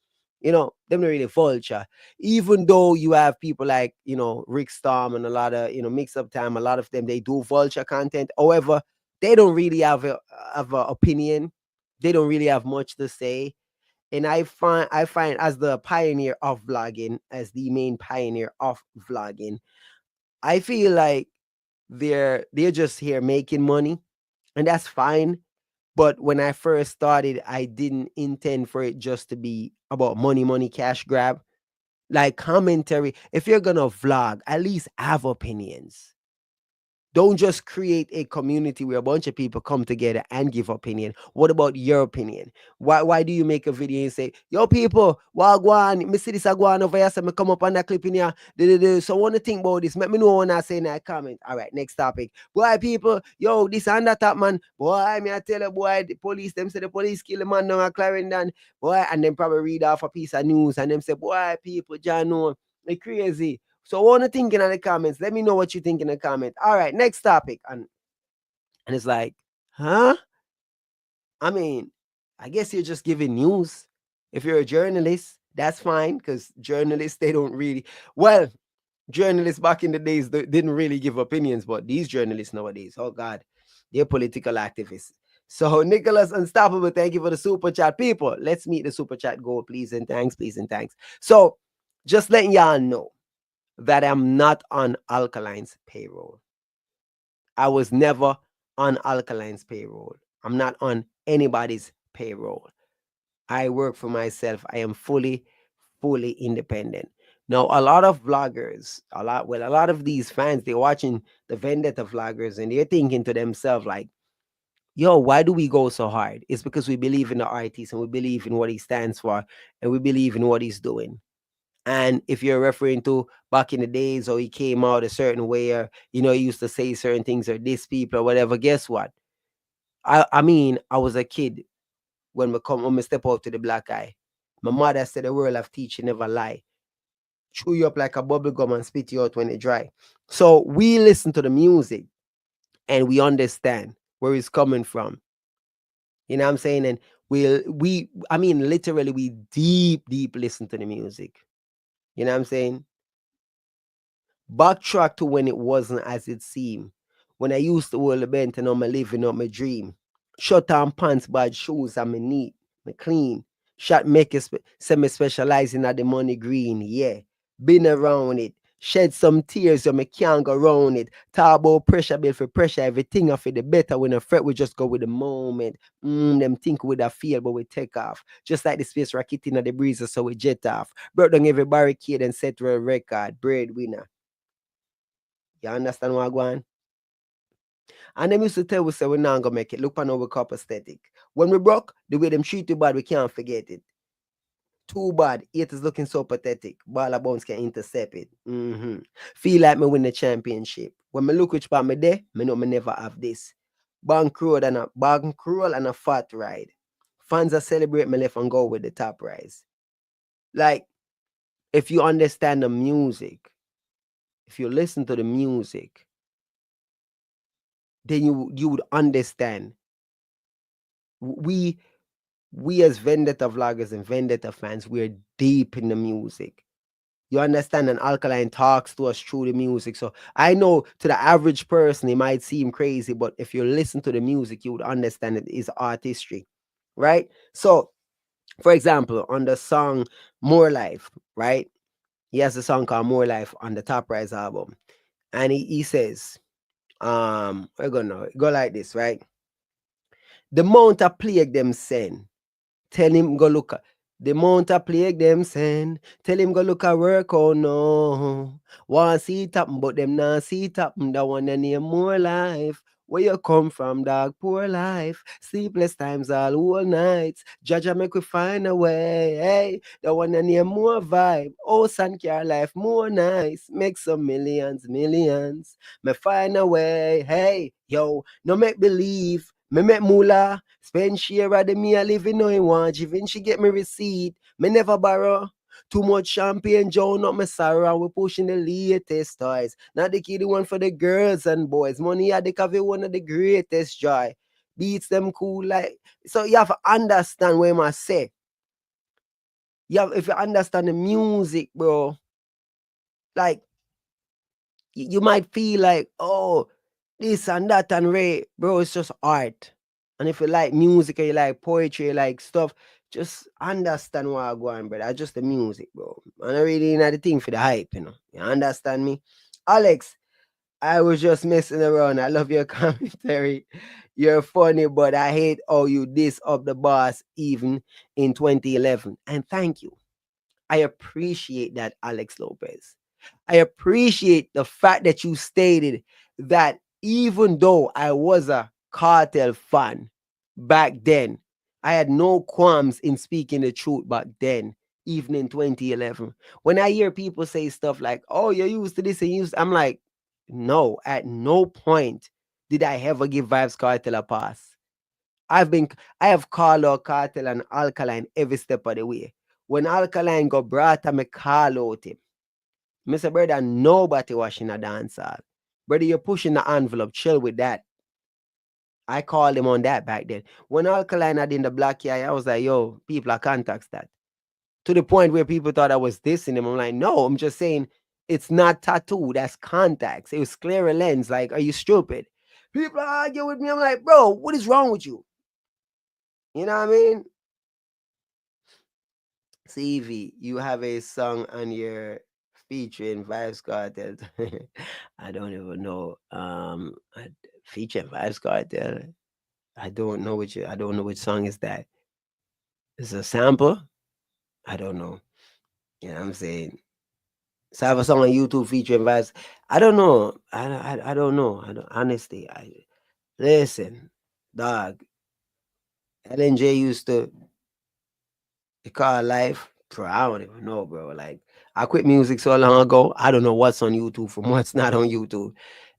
them don't really vulture. Even though you have people like Rick Storm and a lot of Mix Up Time, a lot of them they do vulture content. However, they don't really have a opinion. They don't really have much to say. And I find as the pioneer of vlogging, as the main pioneer of vlogging, I feel like they're just here making money, and that's fine. But when I first started, I didn't intend for it just to be about money, cash grab. Like commentary, if you're gonna vlog, at least have opinions. Don't just create a community where a bunch of people come together and give opinion. What about your opinion? Why do you make a video and say, yo people, wagwan, me see this agwan over here, so me come up on that clip in here. So I want to think about this. Let me know when I say in that comment. All right, next topic. Boy, people, yo, this and that man. Boy, me I tell you, boy, the police, them say the police kill the man down at Clarendon. Boy, and then probably read off a piece of news and them say, boy, people, John, no, they crazy. So I want to think in the comments. Let me know what you think in the comment. All right, next topic. And it's like, huh? I mean, I guess you're just giving news. If you're a journalist, that's fine, because journalists, they don't really, well, journalists back in the days, they didn't really give opinions, but these journalists nowadays, oh God, they're political activists. So Nicholas Unstoppable, thank you for the super chat. People, let's meet the super chat goal, please and thanks, please and thanks. So just letting y'all know that I'm not on Alkaline's payroll. I was never on Alkaline's payroll. I'm not on anybody's payroll. I work for myself. I am fully independent. Now, a lot of vloggers, a lot of these fans, they're watching the Vendetta vloggers and they're thinking to themselves like, yo, why do we go so hard? It's because we believe in the artist and we believe in what he stands for and we believe in what he's doing. And if you're referring to back in the days or he came out a certain way or, he used to say certain things or diss people or whatever, guess what? I mean, I was a kid when we step out to the black eye. My mother said the world of teaching never lie. chew you up like a bubble gum and spit you out when it dry. So we listen to the music and we understand where it's coming from. You know what I'm saying? And I mean, literally, we deep listen to the music. You know what I'm saying? Backtrack to when it wasn't as it seemed. When I used to hold the bent and I'm living up my dream. Shut on pants, bad shoes, I'm neat, me clean. Shot make it semi-specializing at the money green. Yeah. Been around it. Shed some tears so me can't go around it. Talk about pressure, build for pressure. Everything I feel the better when a fret, we just go with the moment. Them think with a feel, but we take off. Just like the space rocket in the breeze, so we jet off. Broke down every barricade and set to a record. Breadwinner. You understand what I'm going? And them used to tell we say we not gonna make it. Look on our cup aesthetic. When we broke, the way them treat you bad, we can't forget it. Too bad. It is looking so pathetic. Ball of bounce can intercept it. Feel like me win the championship. When me look which part me there, me know me never have this. Bankroll and a fat ride. Fans are celebrate me left and go with the top rise. Like, if you understand the music, if you listen to the music, then you would understand. We as Vendetta vloggers and Vendetta fans, we're deep in the music. You understand? And Alkaline talks to us through the music. So I know to the average person, it might seem crazy, but if you listen to the music, you would understand it is artistry, right? So, for example, on the song More Life, right? He has a song called More Life on the Top Rise album. And he says, we're gonna go like this, right? The mount of plague them send. Tell him go look. The mount of plague them send. Tell him go look at work, oh no. Want see it happen, but them not see it happen. That one and name More Life. Where you come from, dog? Poor life. Sleepless times all whole nights. Jaja make we find a way. Hey, the one and name More Vibe. Oh, sun care life more nice. Make some millions. Me find a way. Hey, yo, no make believe. Me make moolah, spend share of the me a living no in want. Even she get me receipt, me never borrow. Too much champagne, Joe, not my sorrow. We pushing the latest toys. Not the kid one for the girls and boys. Money at the cafe, one of the greatest joy. Beats them cool like. So you have to understand what I say. If you understand the music, bro, like you might feel like, oh, this and that and Ray, bro, it's just art. And if you like music or you like poetry, you like stuff, just understand what I'm going, brother. It's just the music, bro. I'm not really not the thing for the hype, you know. You understand me? Alex, I was just messing around. I love your commentary. You're funny, but I hate how you diss up the boss even in 2011. And thank you. I appreciate that, Alex Lopez. I appreciate the fact that you stated that even though I was a Kartel fan back then, I had no qualms in speaking the truth back then, even in 2011. When I hear people say stuff like, oh, you're used to this and used, I'm like, no, at no point did I ever give Vybz Kartel a pass. I have called out Kartel and Alkaline every step of the way. When Alkaline got brought, I call out him. Mr. Brother, nobody washing a dance hall. Brother, you're pushing the envelope. Chill with that. I called him on that back then. When Alkaline had in the black eye, I was like, yo, people are contacts that. To the point where people thought I was dissing him. I'm like, no, I'm just saying it's not tattoo. That's contacts. It was clear a lens. Like, are you stupid? People argue with me. I'm like, bro, what is wrong with you? You know what I mean? CV, you have a song on your featuring Vybz Kartel. I don't even know. Featuring Vybz Kartel. I don't know which song is that. It's a sample? I don't know. You know what I'm saying? So I have a song on YouTube featuring Vybz. I don't know. I don't know. Honestly. Listen, dog. LNJ used to call life. Bro, I don't even know, bro. Like, I quit music so long ago. I don't know what's on YouTube from what's not on YouTube.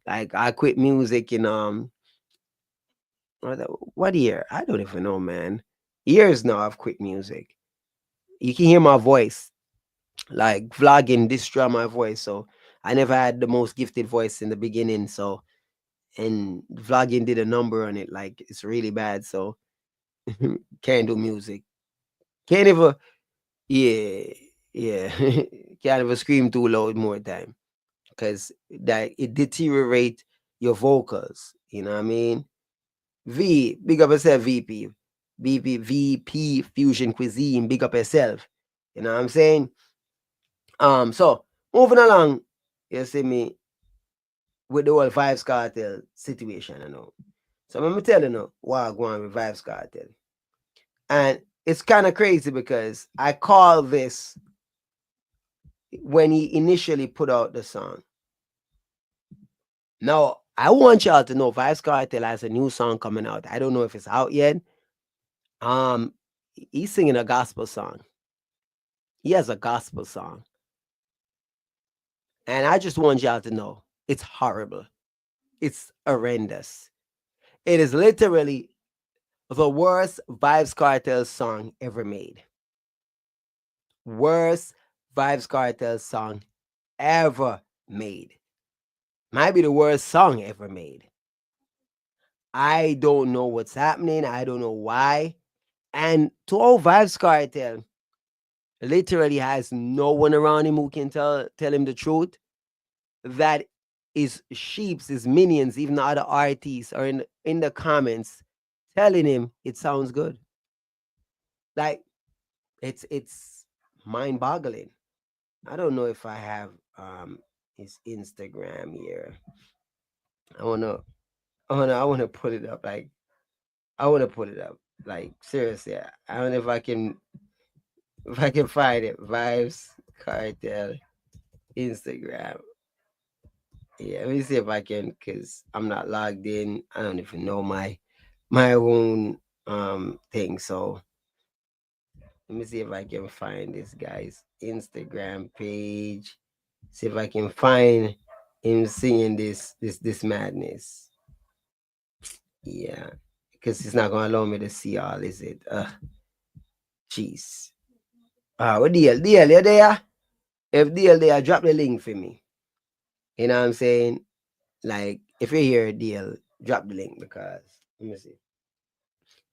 Like, I quit music in what year? I don't even know, man. Years now I've quit music. You can hear my voice. like vlogging destroy my voice. So I never had the most gifted voice in the beginning. So and vlogging did a number on it. Like it's really bad. So can't do music. Can't even yeah. Can't even scream too loud more time. Because that it deteriorate your vocals. You know what I mean? Big up yourself, VP. VP Fusion Cuisine, big up yourself. You know what I'm saying? So moving along, you see me with the whole Vybz Kartel situation, I know. So let me tell you now what I'm going with Vybz Kartel. And it's kind of crazy because I call this when he initially put out the song. Now, I want y'all to know Vybz Kartel has a new song coming out. I don't know if it's out yet. He's singing a gospel song. He has a gospel song. And I just want y'all to know it's horrible. It's horrendous. It is literally the worst Vybz Kartel song ever made. Worst Vybz Kartel song ever made. Might be the worst song ever made. I don't know what's happening. I don't know why. And to all Vybz Kartel literally has no one around him who can tell him the truth. That his sheeps, his minions, even the other artists are in the comments telling him it sounds good. Like it's mind-boggling. I don't know if I have his Instagram here. I wanna put it up. Like I wanna put it up. Like seriously, I don't know if I can find it. Vybz Kartel Instagram. Yeah, let me see if I can, because I'm not logged in. I don't even know my own thing. So let me see if I can find this guy's Instagram page. See if I can find him singing this madness. Yeah, because it's not gonna allow me to see all, is it? Jeez. What deal? Deal, you there? If deal there, drop the link for me. You know what I'm saying? Like, if you're here, deal, drop the link, because let me see.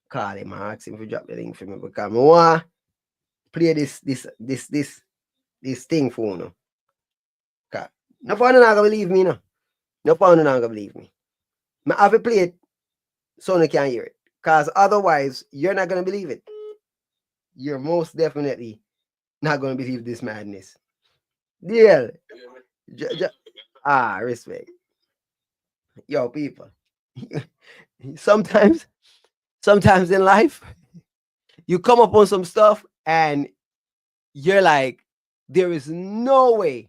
Call him, ask him to drop the link for me, because I want to play this thing for you. No fun not gonna believe me, no. No fun not gonna believe me. I have to play it so you can hear it. Because otherwise, you're not gonna believe it. You're most definitely not gonna believe this madness. Deal. Respect. Yo, people. Sometimes in life, you come up on some stuff and you're like, there is no way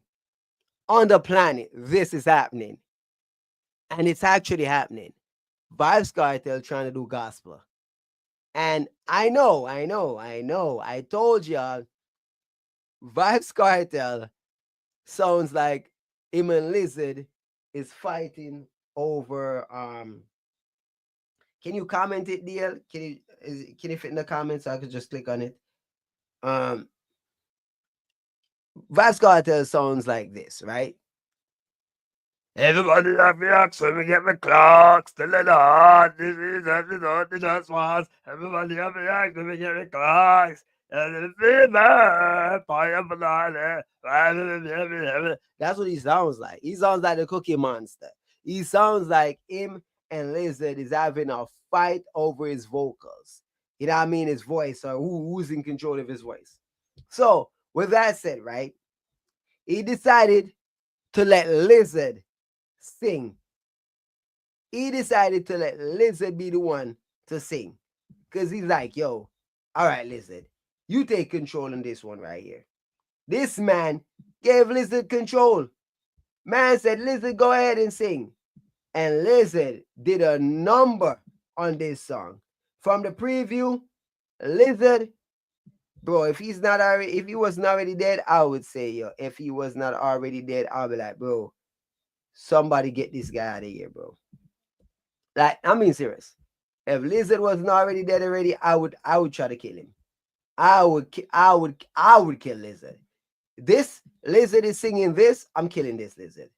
on the planet this is happening. And it's actually happening. Vybz Kartel trying to do gospel. And I know. I told y'all, Vybz Kartel sounds like him and Lizard is fighting over can you comment it, DL? Can you fit in the comments so I could just click on it? Vybz Kartel sounds like this, right? Everybody have me axe when we get my clocks. Still in the heart. This is the just was. Everybody have me axe when we get my clocks. And that's what he sounds like. He sounds like the Cookie Monster. He sounds like him and Lizard is having a fight over his vocals. You know what I mean? His voice, or who's in control of his voice. So, with that said, right, he decided to let Lizard sing. He decided to let Lizard be the one to sing. Because he's like, yo, all right, Lizard, you take control on this one right here. This man gave Lizard control. Man said, Lizard, go ahead and sing. And Lizard did a number on this song. From the preview, Lizard, bro, if he was not already dead, I would say, yo, if he was not already dead, I'll be like, bro, somebody get this guy out of here, bro. Like, I mean, serious. If Lizard wasn't already dead already, I would try to kill him. I would kill Lizard. This Lizard is singing this. I'm killing this Lizard.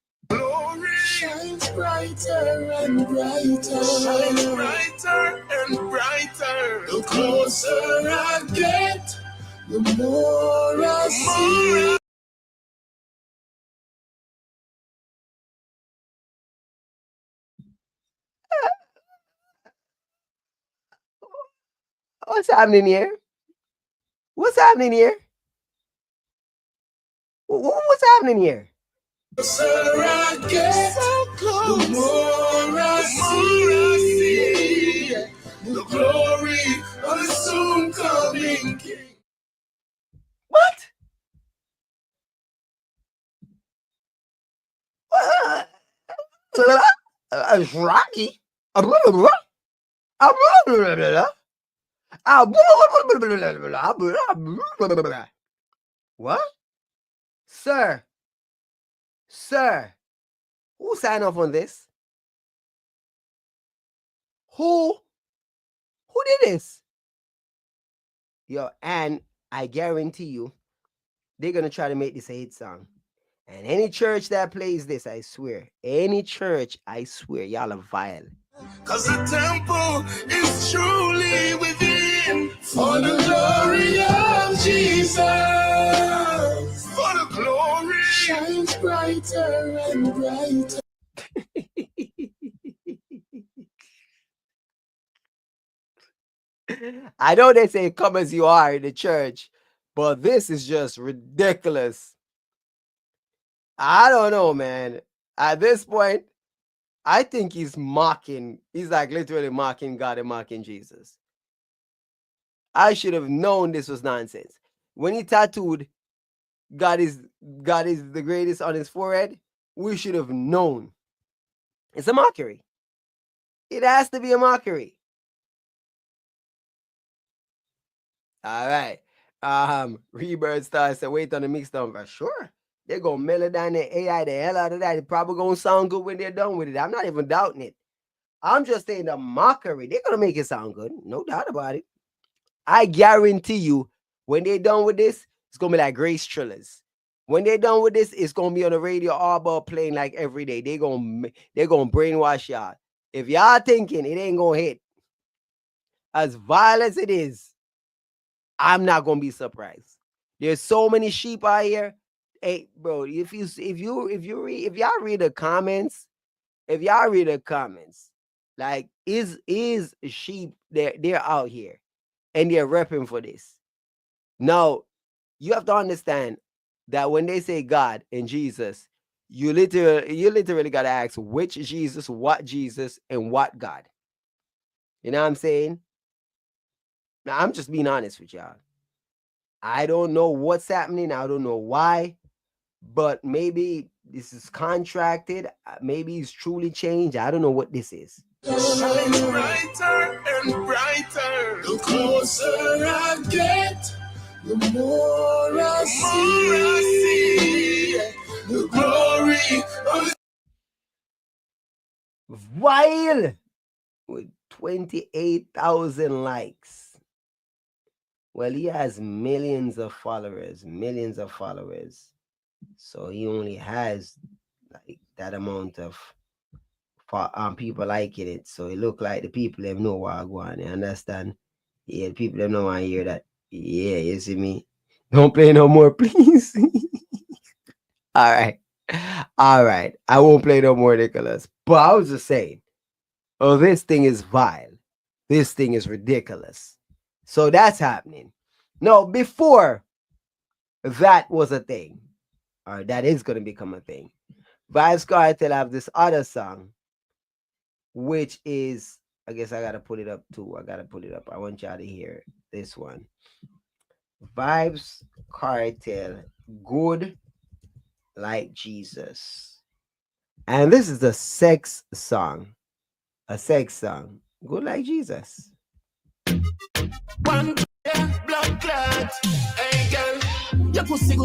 Shines brighter and brighter. Shines brighter and brighter. The closer I get, the more I see. What's happening here? What's happening here? What's happening here? The closer I get, the more I see. The glory of the soon coming King. What? Rocky? What? Sir? Sir? Who signed off on this? Who did this? Yo, and I guarantee you, they're going to try to make this a hit song. And any church that plays this, I swear, any church, I swear, y'all are vile. Cause the temple is truly within for the glory of Jesus. For the glory shines brighter and brighter. I know they say come as you are in the church, but this is just ridiculous. I don't know, man. At this point, I think he's mocking. He's like literally mocking God and mocking Jesus. I should have known this was nonsense. When he tattooed God is the greatest on his forehead, we should have known. It's a mockery. It has to be a mockery. All right. Rebirth Star said, wait on the mix down for sure. They're gonna mellow down the AI the hell out of that. It's probably gonna sound good when they're done with it. I'm not even doubting it. I'm just saying the mockery. They're gonna make it sound good. No doubt about it. I guarantee you, when they're done with this, it's gonna be like Grace Trillers. When they're done with this, it's gonna be on the radio all about playing like every day. They're gonna brainwash y'all. If y'all thinking it ain't gonna hit, as vile as it is, I'm not gonna be surprised. There's so many sheep out here. Hey, bro, if y'all read the comments, like is sheep they're out here and they're repping for this. Now, you have to understand that when they say God and Jesus, you literally gotta ask which Jesus, what Jesus, and what God. You know what I'm saying? Now, I'm just being honest with y'all. I don't know what's happening. I don't know why, but maybe this is contracted. Maybe he's truly changed. I don't know what this is. Shines brighter and brighter. The closer I get, the more I see. The glory of While with 28,000 likes. Well, he has millions of followers. So he only has like that amount of people liking it. So it look like the people them know what I go on. You understand? Yeah, the people them know I hear that. Yeah, you see me? Don't play no more, please. All right. I won't play no more, Nicholas. But I was just saying, oh, this thing is vile. This thing is ridiculous. So that's happening. No, before that was a thing, or that is going to become a thing, Vybz Kartel have this other song, which is, I guess I got to put it up too. I want y'all to hear this one. Vybz Kartel, Good Like Jesus. And this is a sex song. Good Like Jesus. one blood clot. Hey girl, your pussy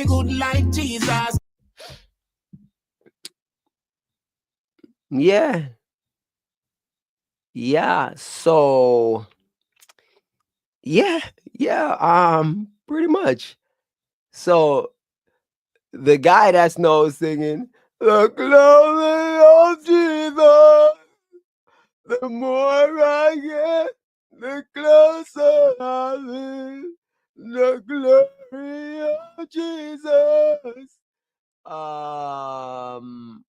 good like Jesus. Yeah. So yeah, pretty much. So the guy that's now singing, the closer of Jesus, the more I get, the closer I live, the glory of Jesus.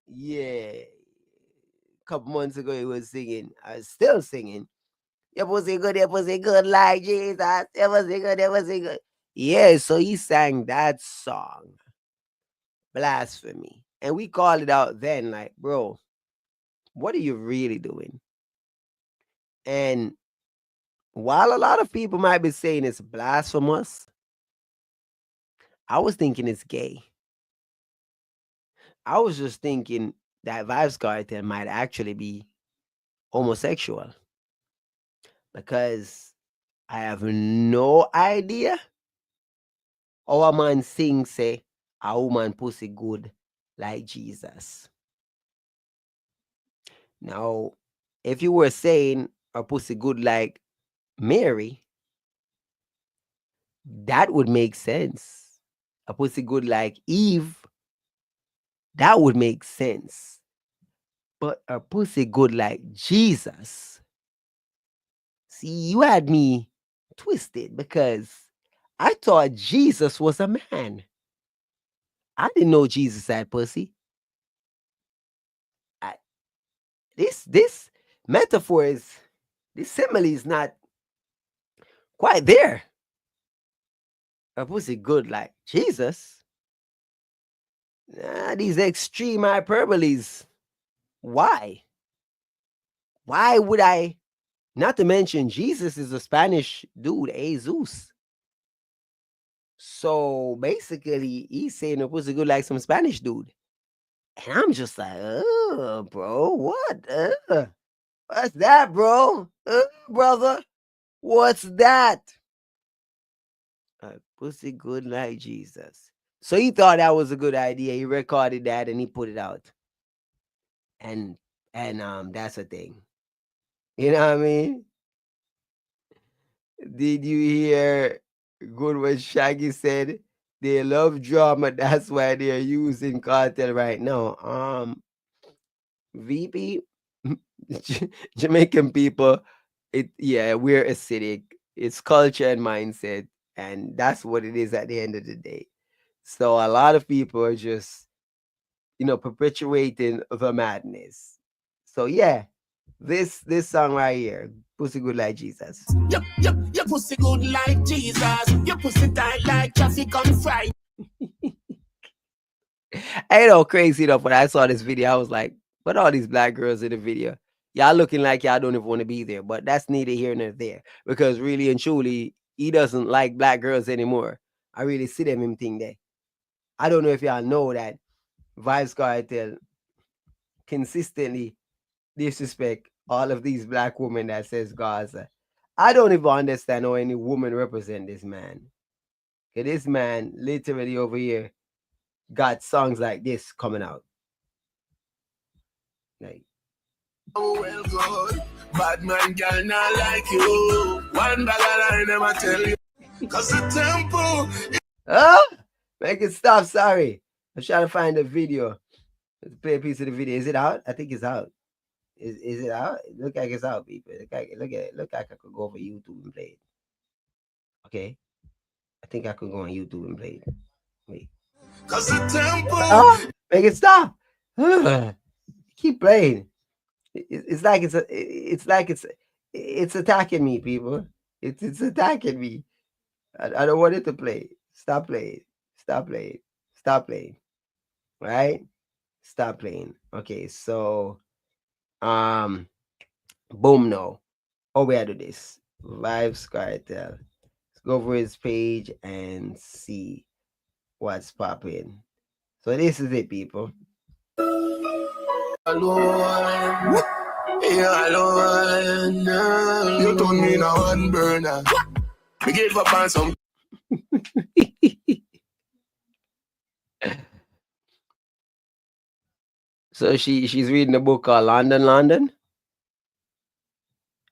Yeah. A couple months ago, he was singing. I was still singing. Your pussy good like Jesus. Your pussy good. Yeah, so he sang that song, Blasphemy. And we called it out then, like, bro, what are you really doing? And while a lot of people might be saying it's blasphemous, I was thinking it's gay. I was just thinking that Vybz Kartel might actually be homosexual because I have no idea how a man sing say a woman pussy good like Jesus. Now, if you were saying a pussy good like Mary, that would make sense. A pussy good like Eve, that would make sense. But a pussy good like Jesus, see, you had me twisted because I thought Jesus was a man. I didn't know Jesus had pussy. This metaphor is, this simile is not quite there. A pussy good like Jesus. These extreme hyperboles. Why? Why would I? Not to mention, Jesus is a Spanish dude, Jesus. So basically, he's saying a pussy good like some Spanish dude. And I'm just like, oh, bro, what? What's that, bro? Brother, what's that? A pussy good like Jesus. So he thought that was a good idea. He recorded that and he put it out. And that's a thing. You know what I mean? Did you hear good what Shaggy said? They love drama. That's why they're using Kartel right now. VP, Jamaican people, we're acidic. It's culture and mindset, and that's what it is at the end of the day. So a lot of people are just, perpetuating the madness. So yeah, this song right here, Pussy Good Like Jesus. Your pussy good like Jesus. Your pussy tight like traffic on Friday. Crazy enough, when I saw this video, I was like, what are all these black girls in the video? Y'all looking like y'all don't even want to be there. But that's neither here nor there. Because really and truly, he doesn't like black girls anymore. I really see them him thing there. I don't know if y'all know that Vybz Kartel consistently disrespect all of these black women that says Gaza. I don't even understand how any woman represent this man. Okay, this man literally over here got songs like this coming out. Like, oh well good. Bad man girl not like you. One bag I never tell you. Cause the tempo. Make it stop, sorry. I'm trying to find the video. Let's play a piece of the video. Is it out? I think it's out. Is it out? It look like it's out, people. Look at it. Look like I could go over YouTube and play it. Okay. I think I could go on YouTube and play it. Wait. Cause the tempo. Make it stop. Keep playing. It's like it's attacking me, people. It's attacking me. I don't want it to play. Stop playing. Stop playing. Stop playing. Right? Stop playing. Okay, so boom no. Oh, we do this. Vybz Kartel. Let's go over his page and see what's popping. So this is it, people. Alone. Yeah, alone. You turn me in a one burner. We gave up on some. So she's reading a book called London.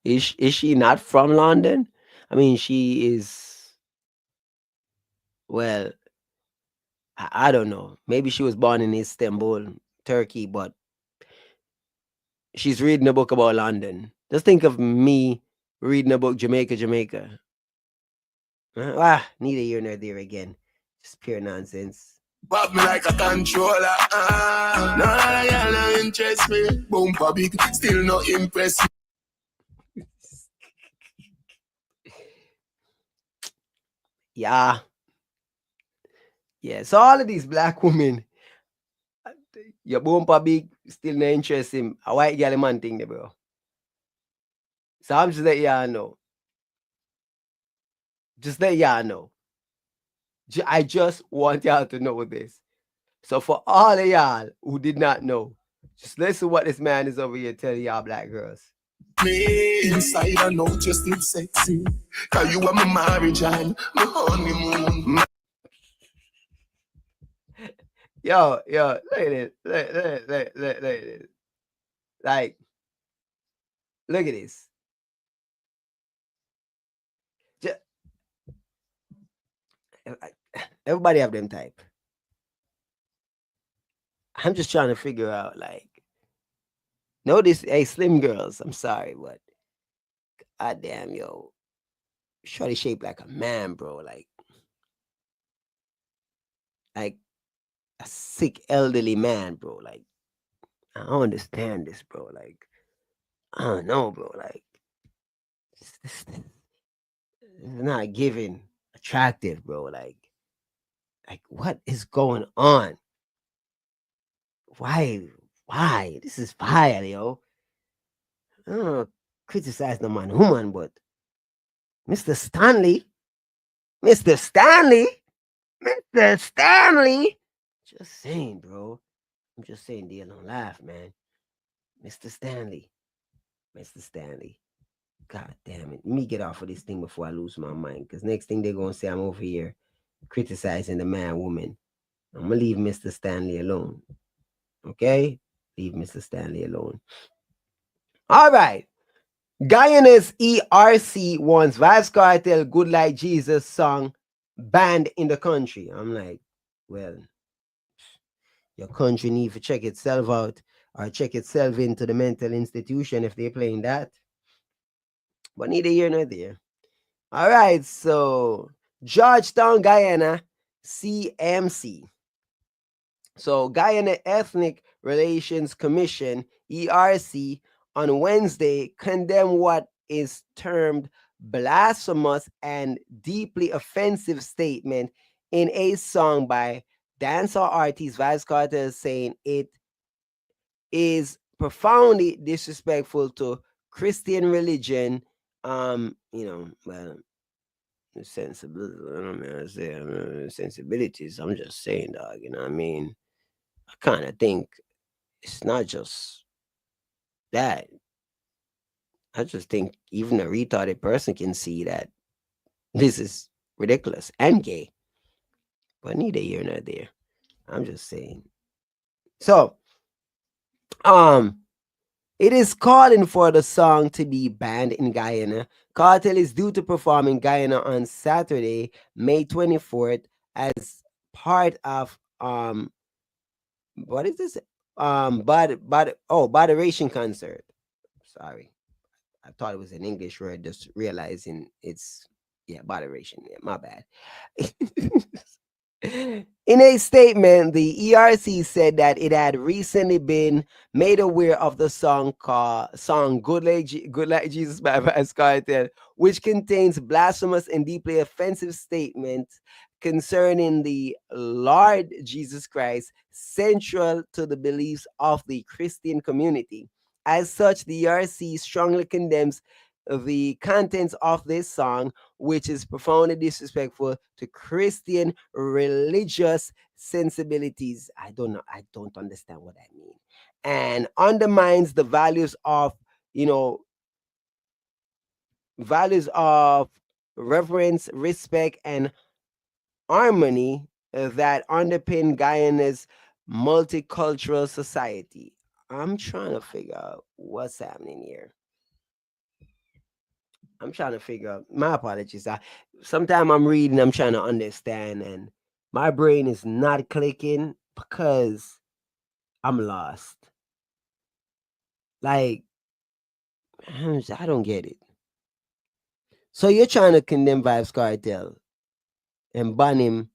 Is she not from London? I mean, she is. Well, I don't know. Maybe she was born in Istanbul, Turkey, but she's reading a book about London. Just think of me reading a book, Jamaica. Need a year nor there again. Just pure nonsense. Pop me like a controller. No, no interest me. Bumper big, still no impress me. Yeah. So all of these black women, your bumper big, still no interest in a white girl man thing, bro. So I'm just let y'all know. Just let y'all know. I just want y'all to know this. So for all of y'all who did not know, just listen what this man is over here telling y'all black girls. Me inside I know just still sexy. Cause you are my marriage and my honeymoon. Yo, look at this. Look at this. Like, look at this. Everybody have them type. I'm just trying to figure out, like, notice, hey, slim girls, I'm sorry, but god damn, yo, shorty shaped like a man, bro. Like a sick elderly man, bro. Like, I don't understand this, bro. Like, I don't know, bro. Like, it's not giving attractive, bro. Like what is going on? Why? This is fire, yo. I don't know, criticize no man, woman, but Mr. Stanley, just saying, bro. I'm just saying, dear, don't laugh, man. Mr. Stanley. God damn it. Let me get off of this thing before I lose my mind. Because next thing they're going to say, I'm over here criticizing the man, woman. I'm going to leave Mr. Stanley alone. Okay? Leave Mr. Stanley alone. All right. Guyana's ERC wants Vybz Kartel Good Like Jesus song banned in the country. I'm like, well, your country need to check itself out or check itself into the mental institution if they're playing that. But neither here nor there. All right, so Georgetown, Guyana, CMC. So Guyana Ethnic Relations Commission, ERC, on Wednesday condemned what is termed blasphemous and deeply offensive statement in a song by dancehall artist Vybz Kartel, saying it is profoundly disrespectful to Christian religion. Sensibilities. I'm just saying, dog. You know what I mean? I kind of think it's not just that. I just think even a retarded person can see that this is ridiculous and gay. But neither here nor there. I'm just saying. So, it is calling for the song to be banned in Guyana. Kartel is due to perform in Guyana on Saturday, May 24th, as part of what is this? Boderation concert. Sorry, I thought it was an English word. Just realizing it's boderation. Yeah, my bad. In a statement, the ERC said that it had recently been made aware of the song Good Like Jesus by Vybz Kartel, which contains blasphemous and deeply offensive statements concerning the Lord Jesus Christ, central to the beliefs of the Christian community. As such, the ERC strongly condemns the contents of this song, which is profoundly disrespectful to Christian religious sensibilities. I don't understand what I mean. And undermines the values of reverence, respect, and harmony that underpin Guyana's multicultural society. I'm trying to figure out what's happening here. I'm trying to figure out. My apologies. Sometimes I'm reading, I'm trying to understand, and My brain is not clicking because I'm lost. Like, I don't get it. So you're trying to condemn Vybz Kartel and ban him,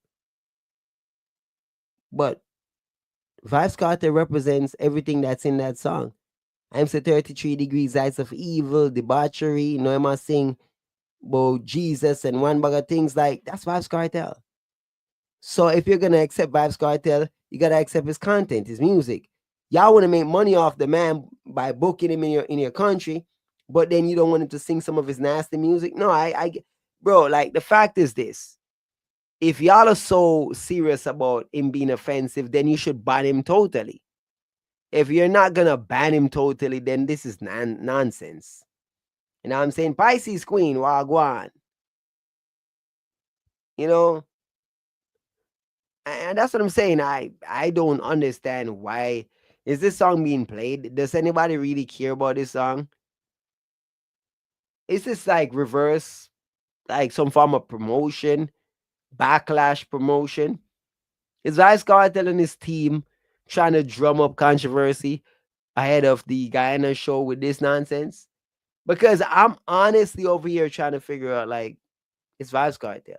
but Vybz Kartel represents everything that's in that song. I'm say 33 degrees heights of evil, debauchery, you know, am I sing about Jesus and one bag of things like that's Vybz Kartel. So if you're gonna accept Vybz Kartel, you gotta accept his content, his music. Y'all want to make money off the man by booking him in your country, but then you don't want him to sing some of his nasty music. No, bro, like the fact is this: if y'all are so serious about him being offensive, then you should ban him totally. If you're not gonna ban him totally, then this is nonsense. You know what I'm saying? Pisces Queen, Wagwan. You know, and that's what I'm saying. I don't understand why is this song being played. Does anybody really care about this song? Is this like reverse, like some form of promotion, backlash promotion? Is Vybz Kartel and his team trying to drum up controversy ahead of the Guyana show with this nonsense? Because I'm honestly over here trying to figure out, like, it's Vybz Kartel.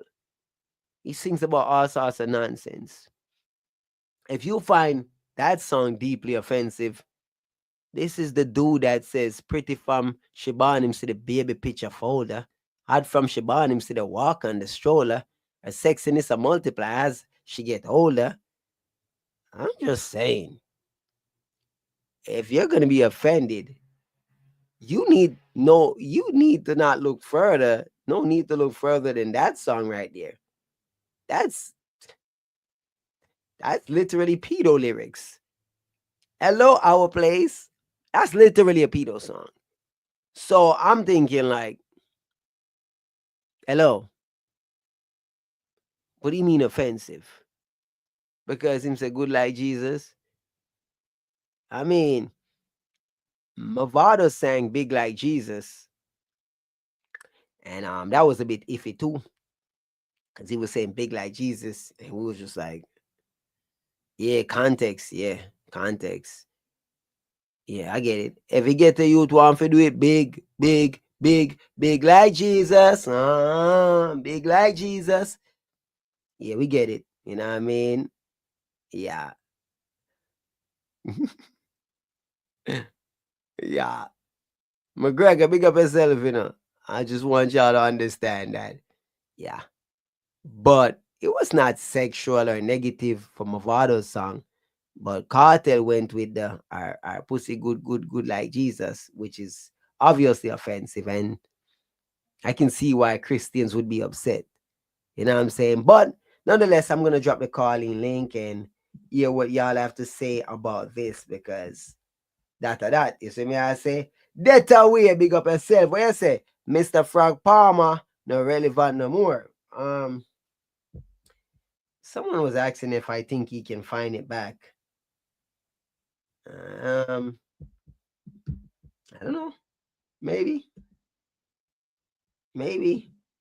He sings about all sorts of nonsense. If you find that song deeply offensive, this is the dude that says, pretty from Shibanim to the baby picture folder, hard from Shibanim to the walk on the stroller, her sexiness a multiply as she get older. I'm just saying, if you're gonna be offended, you need to not look further. No need to look further than that song right there. That's literally pedo lyrics. Hello, our place. That's literally a pedo song. So I'm thinking like, hello. What do you mean offensive? Because him say good like Jesus. I mean, Mavado sang big like Jesus. And that was a bit iffy too. Because he was saying big like Jesus. And we was just like, yeah, context. Yeah, context. Yeah, I get it. If you get the youth want to do it big, big, big, big like Jesus. Big like Jesus. Yeah, we get it. You know what I mean? Yeah. Yeah. McGregor, big up yourself, you know. I just want y'all to understand that. Yeah. But it was not sexual or negative for Mavado's song. But Kartel went with the our pussy good, good, good like Jesus, which is obviously offensive. And I can see why Christians would be upset. You know what I'm saying? But nonetheless, I'm going to drop the calling link and hear what y'all have to say about this, because that. You see me, I say, that away, big up yourself. What you say? Mr. Frank Palmer, no relevant no more. Someone was asking if I think he can find it back. I don't know. Maybe.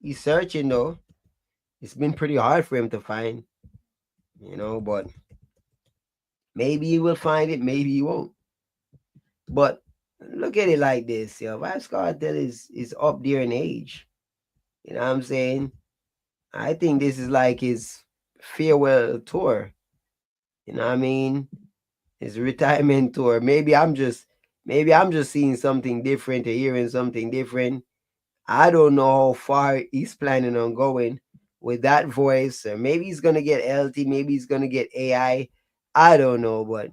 He's searching though. It's been pretty hard for him to find, you know, but maybe he will find it, maybe he won't. But look at it like this, yo. Vybz Kartel is up there in age. You know what I'm saying? I think this is like his farewell tour. You know what I mean? His retirement tour. Maybe I'm just seeing something different or hearing something different. I don't know how far he's planning on going with that voice. Or maybe he's gonna get LT, maybe he's gonna get AI. I don't know, but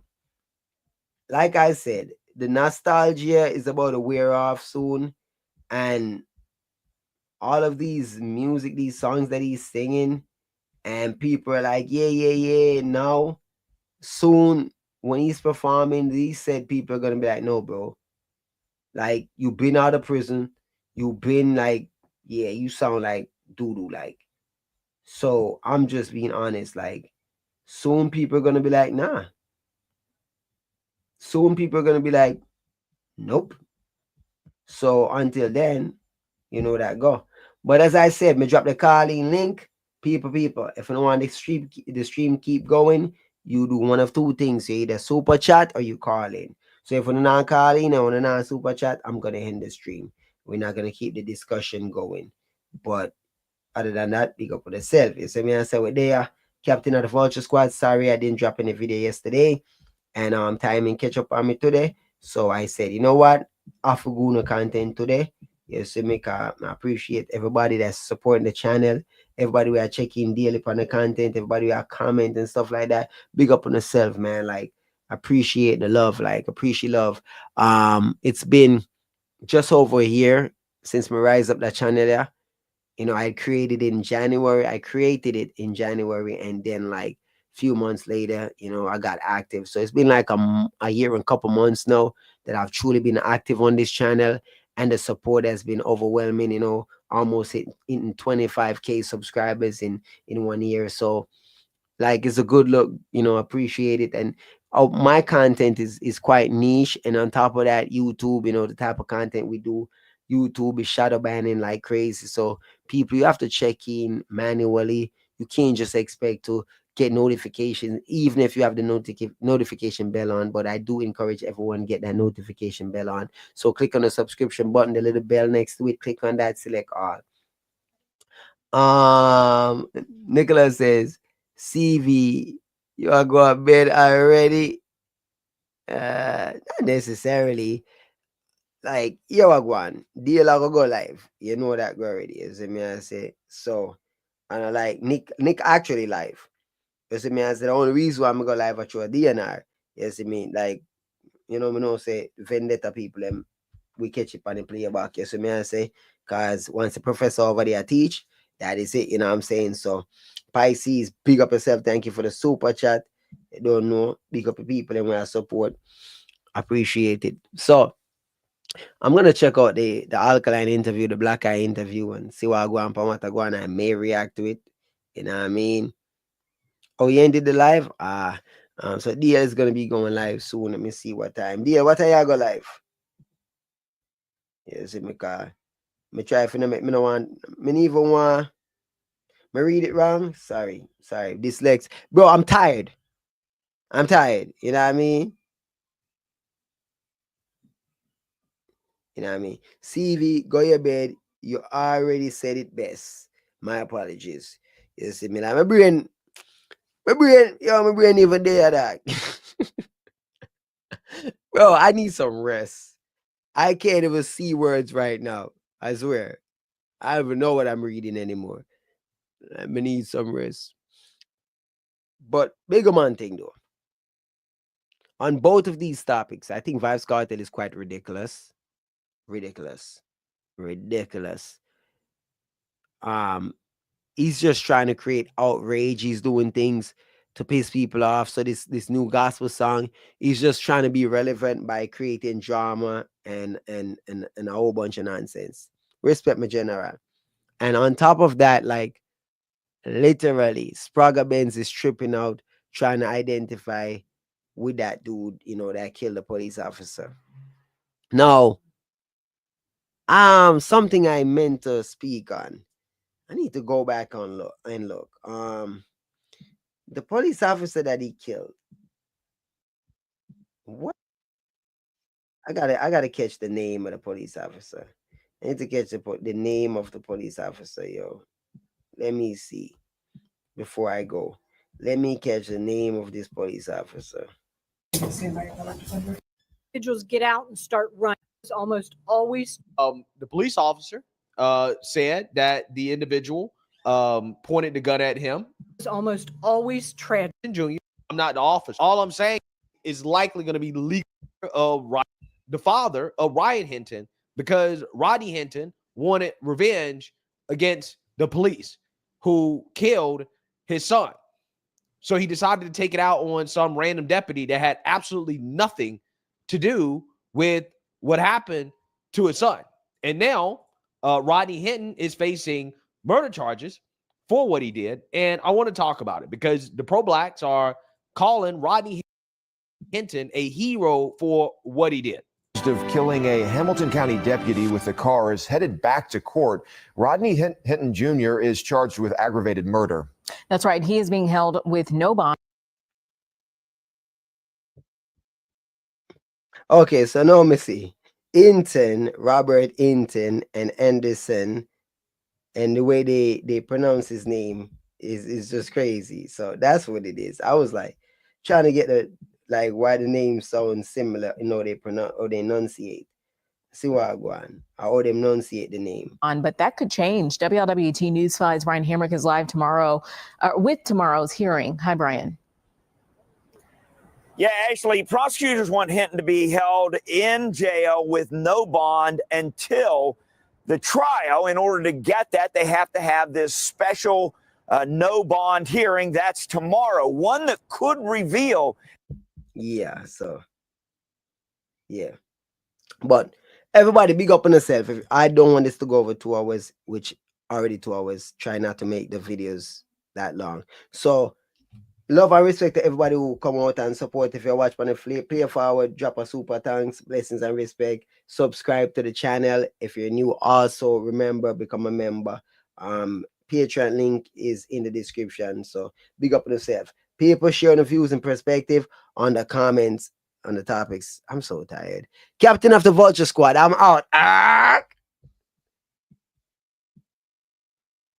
like I said, the nostalgia is about to wear off soon, and all of these music, these songs that he's singing, and people are like, yeah. Now, soon when he's performing, these said people are gonna be like, no, bro. Like, you've been out of prison, you've been like, yeah, you sound like doo-doo, like. So I'm just being honest, like, soon people are gonna be like, nah. Soon people are gonna be like, nope. So until then, you know that go. But as I said, me drop the calling link. People, if you don't want the stream keep going, you do one of two things. You either super chat or you call in. So if you're not calling or you're not super chat, I'm gonna end the stream. We're not gonna keep the discussion going. But other than that, big up for yourself. You see me, I say we're there. Captain of the Vulture Squad. Sorry I didn't drop any video yesterday. And timing catch up on me today. So I said, you know what? After Guna content today. You see me, I appreciate everybody that's supporting the channel. Everybody we are checking daily upon the content, everybody we are comment and stuff like that. Big up on yourself, man. Like appreciate the love, like appreciate love. It's been just over a year since me rise up that channel there. You know, I created it in January. And then like few months later, you know, I got active. So it's been like a year and a couple months now that I've truly been active on this channel, and the support has been overwhelming. You know, almost hitting 25K subscribers in 1 year. So like it's a good look, you know, appreciate it. And my content is quite niche, and on top of that, YouTube, you know, the type of content we do, YouTube is shadow banning like crazy. So people, you have to check in manually. You can't just expect to get notifications even if you have the notification bell on. But I do encourage everyone get that notification bell on. So click on the subscription button, the little bell next to it, click on that, select all. Nicholas says, CV, you are going to bed already? Not necessarily. Like, you are going, deal I go live. You know that already. You see me, I say. So, and I like Nick actually live. You see me, I say the only reason why I'm going live at your DNR. You see me, like, you know, me know say vendetta people them we catch it on the playback. You see me, I say, because once the professor over there teach, that is it, you know what I'm saying? So Pisces, big up yourself. Thank you for the super chat. You don't know, big up the people and where I support. Appreciate it. So I'm gonna check out the alkaline interview, the black eye interview, and see what I go on, what I go on. I may react to it. You know what I mean? Oh, you ended the live? So DL is gonna be going live soon. Let me see what time. DL, what time you go live? Yeah, see me car. Me try for make me no want me even want me read it wrong. Sorry. Dyslex. Bro, I'm tired. You know what I mean? You know what I mean? CV, go your bed. You already said it best. My apologies. You see me? Like my brain, my brain even there, dog. Bro, I need some rest. I can't even see words right now. I swear. I don't even know what I'm reading anymore. I need some rest. But bigger man thing though. On both of these topics, I think Vybz Kartel is quite ridiculous. He's just trying to create outrage. He's doing things to piss people off. So this new gospel song, he's just trying to be relevant by creating drama and a whole bunch of nonsense. Respect my general. And on top of that, like literally, Spragga Benz is tripping out trying to identify with that dude, you know, that killed the police officer. Now, something I meant to speak on. I need to go back and look. The police officer that he killed. What? I gotta catch the name of the police officer. I need to catch the name of the police officer, yo. Let me see. Before I go, let me catch the name of this police officer. Individuals get out and start running. It's almost always the police officer said that the individual pointed the gun at him. It's almost always tragic. Junior, I'm not the officer. All I'm saying is likely going to be legal of the father of Ryan Hinton, because Rodney Hinton wanted revenge against the police who killed his son. So he decided to take it out on some random deputy that had absolutely nothing to do with what happened to his son. And now Rodney Hinton is facing murder charges for what he did. And I want to talk about it because the pro-blacks are calling Rodney Hinton a hero for what he did. of killing a Hamilton County deputy with the car is headed back to court. Rodney Hinton Jr. is charged with aggravated murder. That's right. He is being held with no bond. Okay, so now me see. Hinton, Robert Hinton, and Anderson, and the way they pronounce his name is just crazy. So that's what it is. I was like trying to get the like why the names sound similar, they pronounce or they enunciate. See what I go on. How they enunciate the name. But that could change. WLWT News 5's Brian Hamrick is live tomorrow with tomorrow's hearing. Hi, Brian. Yeah, Ashley, prosecutors want Hinton to be held in jail with no bond until the trial. In order to get that, they have to have this special no bond hearing. That's tomorrow, one that could reveal. Yeah, so yeah. But everybody big up on yourself. I don't want this to go over 2 hours, which already 2 hours. Try not to make the videos that long. So love and respect to everybody who come out and support. If you're watching on the play forward, drop a super thanks, blessings and respect. Subscribe to the channel. If you're new, also remember, become a member. Patreon link is in the description. So big up on yourself. People sharing the views and perspective on the comments on the topics. I'm so tired. Captain of the Vulture Squad, I'm out.